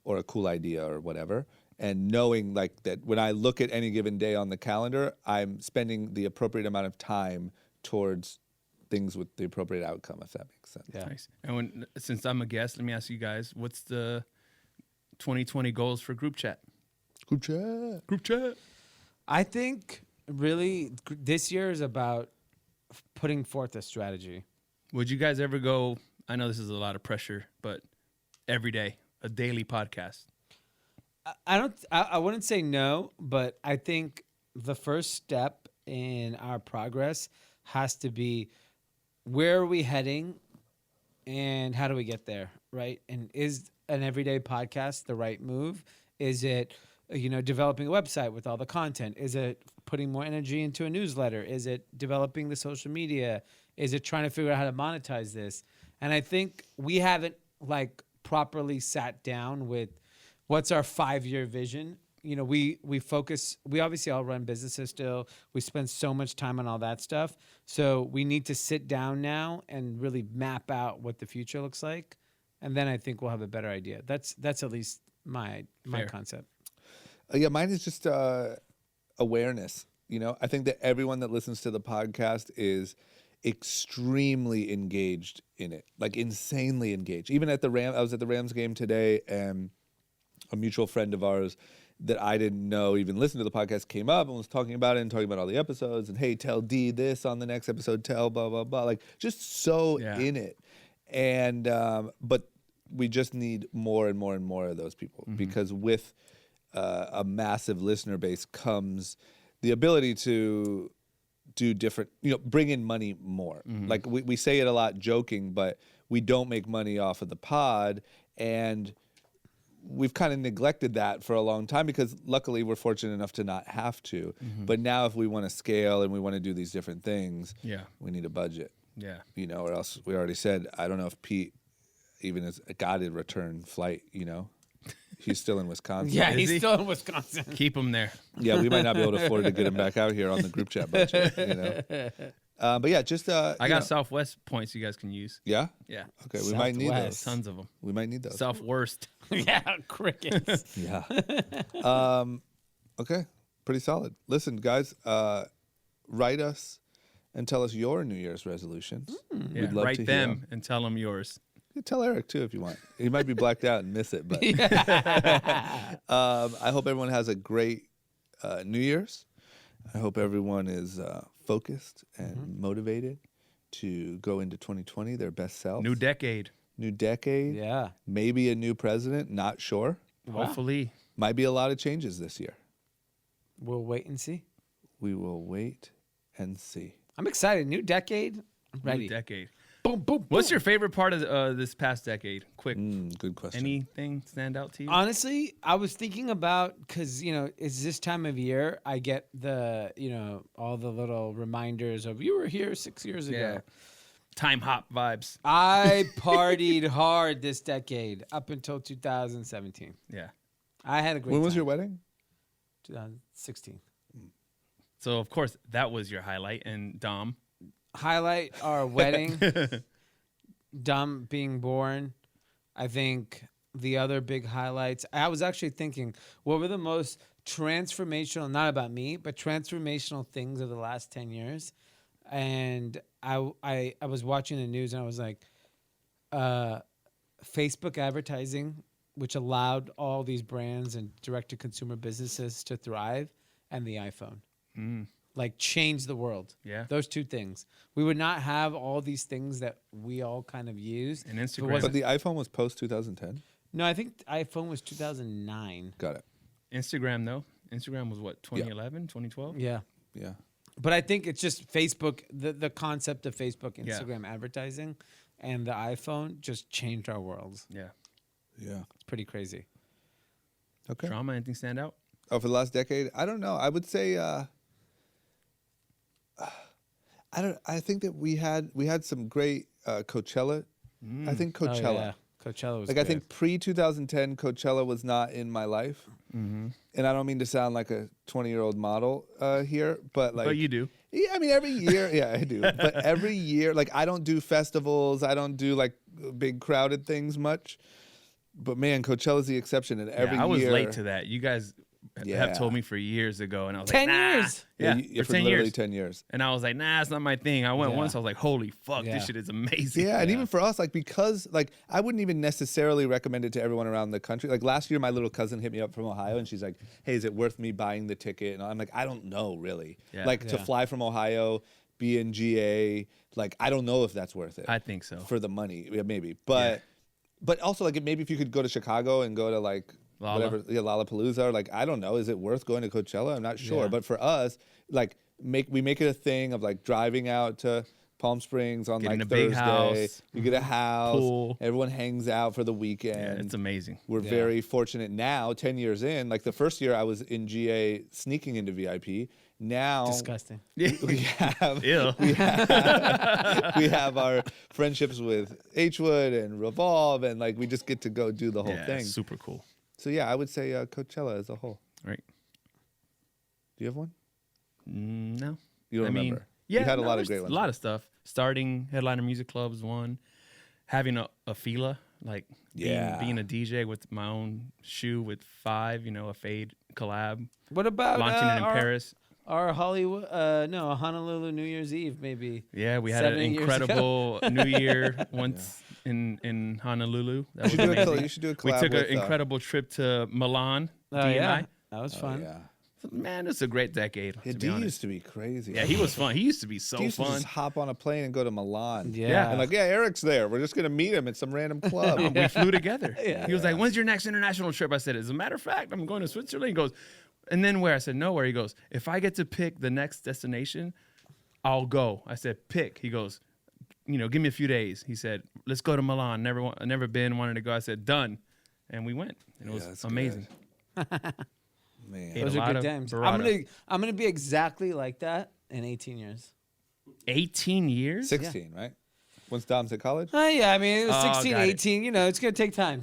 or a cool idea or whatever, and knowing like that when I look at any given day on the calendar, I'm spending the appropriate amount of time towards things with the appropriate outcome, if that makes sense. Yeah. Nice. And since I'm a guest, let me ask you guys, what's the 2020 goals for group chat? Group chat. Group chat. I think really this year is about putting forth a strategy. Would you guys ever go, I know this is a lot of pressure, but every day, a daily podcast? I wouldn't say no, but I think the first step in our progress has to be, where are we heading and how do we get there, right? And is an everyday podcast the right move? Is it, developing a website with all the content? Is it putting more energy into a newsletter? Is it developing the social media? Is it trying to figure out how to monetize this? And I think we haven't properly sat down with what's our 5-year vision. We focus, we obviously all run businesses still. We spend so much time on all that stuff. So we need to sit down now and really map out what the future looks like. And then I think we'll have a better idea. That's at least my concept. Yeah, mine is just awareness. I think that everyone that listens to the podcast is extremely engaged in it, like insanely engaged. Even at the I was at the Rams game today, and a mutual friend of ours that I didn't know even listened to the podcast came up and was talking about it and talking about all the episodes and, hey, tell D this on the next episode, tell blah, blah, blah. Like, just so in it. And, but we just need more and more and more of those people, because with a massive listener base comes the ability to do different, bring in money more. Like we say it a lot joking, but we don't make money off of the pod, and we've kind of neglected that for a long time, because luckily we're fortunate enough to not have to. But now if we want to scale and we want to do these different things, we need a budget. Yeah. Or else we already said, I don't know if Pete even has got a return flight, He's still in Wisconsin. Yeah, he's still in Wisconsin. Keep him there. Yeah, we might not be able to afford to get him back out here on the group chat budget, But yeah, just I got Southwest points you guys can use. Yeah? Yeah. Okay, we might need those. Tons of them. We might need those. Southworst. Yeah, crickets. Yeah. Okay, pretty solid. Listen, guys, write us and tell us your New Year's resolutions. Yeah, We'd love write to hear them and tell them yours. You can tell Eric too if you want. He might be blacked out and miss it, but I hope everyone has a great New Year's. I hope everyone is focused and motivated to go into 2020 their best self. New decade. New decade. Yeah. Maybe a new president. Not sure. Wow. Hopefully. Might be a lot of changes this year. We'll wait and see. We will wait and see. I'm excited. New decade. I'm ready. New decade. Boom, boom, What's boom. your favorite part of this past decade? Quick. Good question. Anything stand out to you? Honestly, I was thinking about, because, it's this time of year, I get the, all the little reminders of, you were here 6 years ago. Yeah. Time hop vibes. I partied hard this decade up until 2017. Yeah. I had a great When time. was your wedding? 2016. So, of course, that was your highlight. And Dom. Highlight our wedding, Dom being born. I think the other big highlights, I was actually thinking, what were the most transformational, not about me, but transformational things of the last 10 years? And I was watching the news and I was like, Facebook advertising, which allowed all these brands and direct-to-consumer businesses to thrive, and the iPhone. Changed the world. Yeah. Those two things. We would not have all these things that we all kind of use. And if it Instagram. wasn't- But the iPhone was post 2010. No, I think the iPhone was 2009. Got it. Instagram, though. Instagram was what, 2011, 2012? Yeah. Yeah. But I think it's just Facebook, the concept of Facebook, Yeah. Instagram advertising, and the iPhone just changed our worlds. Yeah. Yeah. It's pretty crazy. Okay. Trauma, anything stand out? Oh, for the last decade, I don't know. I would say, I think that we had some great Coachella. I think Coachella. Oh, yeah. Coachella was Like, good. I think pre-2010, Coachella was not in my life. And I don't mean to sound like a 20-year-old model here, but like... But you do. Yeah, I mean, every year... Yeah, I do. But every year, like, I don't do festivals. I don't do, like, big crowded things much. But, man, Coachella's the exception. And every year... I was late to that. You guys Yeah. have told me for years ago, and I was 10 like, nah. years? Yeah, for for 10 literally years. 10 years. And I was like, nah, it's not my thing. I went Yeah. once. I was like, holy fuck, Yeah. this shit is amazing. Yeah, and even for us, like, because, like, I wouldn't even necessarily recommend it to everyone around the country. Like, last year, my little cousin hit me up from Ohio, and she's like, hey, is it worth me buying the ticket? And I'm like, I don't know, really. Yeah. Like, to Yeah. fly from Ohio, be in GA, like, I don't know if that's worth it. I think so. For the money, yeah, maybe. But also, like, maybe if you could go to Chicago and go to, like, Lollapalooza, or, like, I don't know, is it worth going to Coachella? I'm not sure. Yeah. But for us, like, we make it a thing of, like, driving out to Palm Springs on, Getting like, a big Thursday. house. You get a house. Pool. Everyone hangs out for the Yeah, weekend. it's amazing. We're very fortunate now, 10 years in. Like, the first year I was in GA sneaking into VIP. Now Disgusting. we have Ew. we have our friendships with H-Wood and Revolve, and, like, we just get to go do the whole Yeah, thing. super cool. So yeah, I would say Coachella as a whole. Right. Do you have one? No. You don't I mean, remember? yeah, You had a lot of there's great ones. A lot of stuff. Starting headliner music clubs, one. Having a fila, like Yeah. being a DJ with my own shoe with 5, a fade collab. What about Launching it in Paris. Our Hollywood, Honolulu New Year's Eve, maybe. Yeah, we had an 7 years incredible New Year once in Honolulu. That was amazing. You should do a We collab took with, an incredible trip to Milan, Oh, D&I. yeah. That was Oh, fun. yeah. Man, it's a great decade. Yeah, to D be honest. used to be crazy. Yeah, he was fun. He used to be so He used to fun. just hop on a plane and go to Milan. Yeah. And, like, yeah, Eric's there. We're just gonna meet him at some random club. We flew together. Yeah. He was like, "When's your next international trip?" I said, "As a matter of fact, I'm going to Switzerland." He goes, "And then where?" I said, "Nowhere." He goes, "If I get to pick the next destination, I'll go." I said, "Pick." He goes, "Give me a few days." He said, "Let's go to Milan. Never been, wanted to go." I said, "Done," and we went, and it Yeah, was that's amazing. Man. Ate Those a are lot good of times. burrata. I'm gonna be exactly like that in 18 years. 18 years. 16, right? Once Dom's at college? Yeah, I mean, it was Oh, 16, got it. 18. It's gonna take time.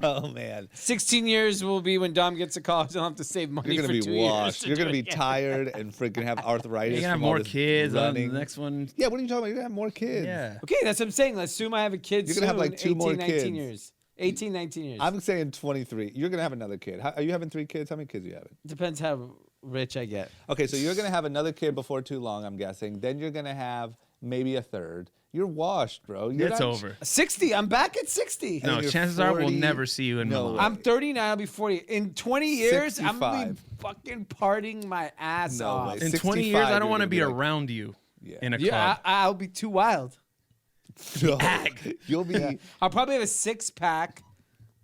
Oh, man. 16 years will be when Dom gets to college. I'll have to save money You're for going to 2 be years. washed. You're going to be tired and freaking have arthritis. You're gonna have from all more this kids on running. the next one. Yeah, what are you talking about? You're going to have more kids. Yeah. Okay, that's what I'm saying. Let's assume I have a kid You're gonna have, like, 2 more 19 kids. years. 18, 19 years. I'm saying 23. You're going to have another kid. Are you having 3 kids? How many kids are you having? Depends how rich I get. Okay, so you're going to have another kid before too long, I'm guessing. Then you're going to have maybe a third. You're washed, bro. It's over. 60. I'm back at 60. No, you're chances are we'll 40. never see you in No Milan. way. I'm 39. I'll be 40. In 20 years, I'm going to 65. be fucking partying my ass No off. way. In 65, 20 years, I you're don't want to gonna be be like- around you Yeah. in a Yeah, club. I'll be too wild. No. You'll be. I'll probably have a 6-pack,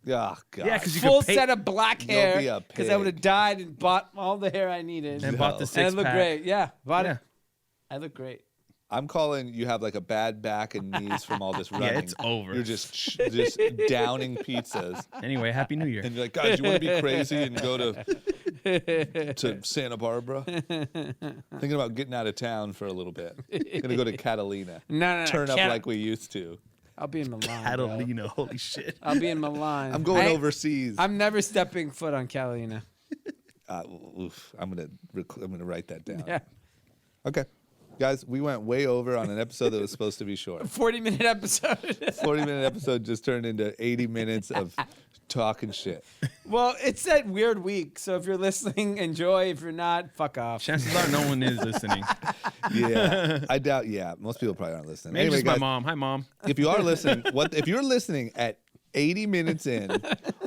Oh, God. Yeah, 'cause you full could pay- set of black You'll hair, be a because I would have pig. died and bought all the hair I needed. and bought the No. And I 6 look pack. great. Yeah, bought Yeah. it. I look great. I'm calling you have like a bad back and knees from all this running. it's over. You're just downing pizzas. Anyway, Happy New Year. And you're like, guys, you want to be crazy and go to Santa Barbara? Thinking about getting out of town for a little bit. Gonna go to Catalina. No. Turn up Can't- like we used to. I'll be in Milan. bro. Catalina, holy shit. I'll be in Milan. I'm going I- overseas. I'm never stepping foot on Catalina. I'm gonna write that down. Yeah. Okay, guys, we went way over on an episode that was supposed to be short. 40-minute episode. 40-minute episode just turned into 80 minutes of talking shit. Well, it's that weird week, so if you're listening, enjoy. If you're not, fuck off. Chances are no one is listening. Yeah, I doubt. Yeah, most people probably aren't listening. Maybe Anyway, just guys, my mom. Hi, Mom. if you are listening, if you're listening at 80 minutes in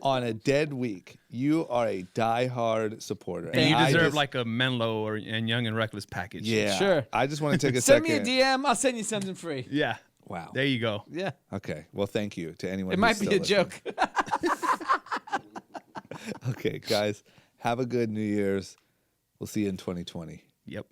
on a dead week, you are a diehard supporter. And you I deserve just- like a Menlo and Young and Reckless package. yeah. Sure. I just want to take a Send me second. a DM. I'll send you something free. Yeah. Wow. There you go. Yeah. Okay. Well, thank you to anyone. It who's might be still a joke. listening. Okay, guys, have a good New Year's. We'll see you in 2020. Yep.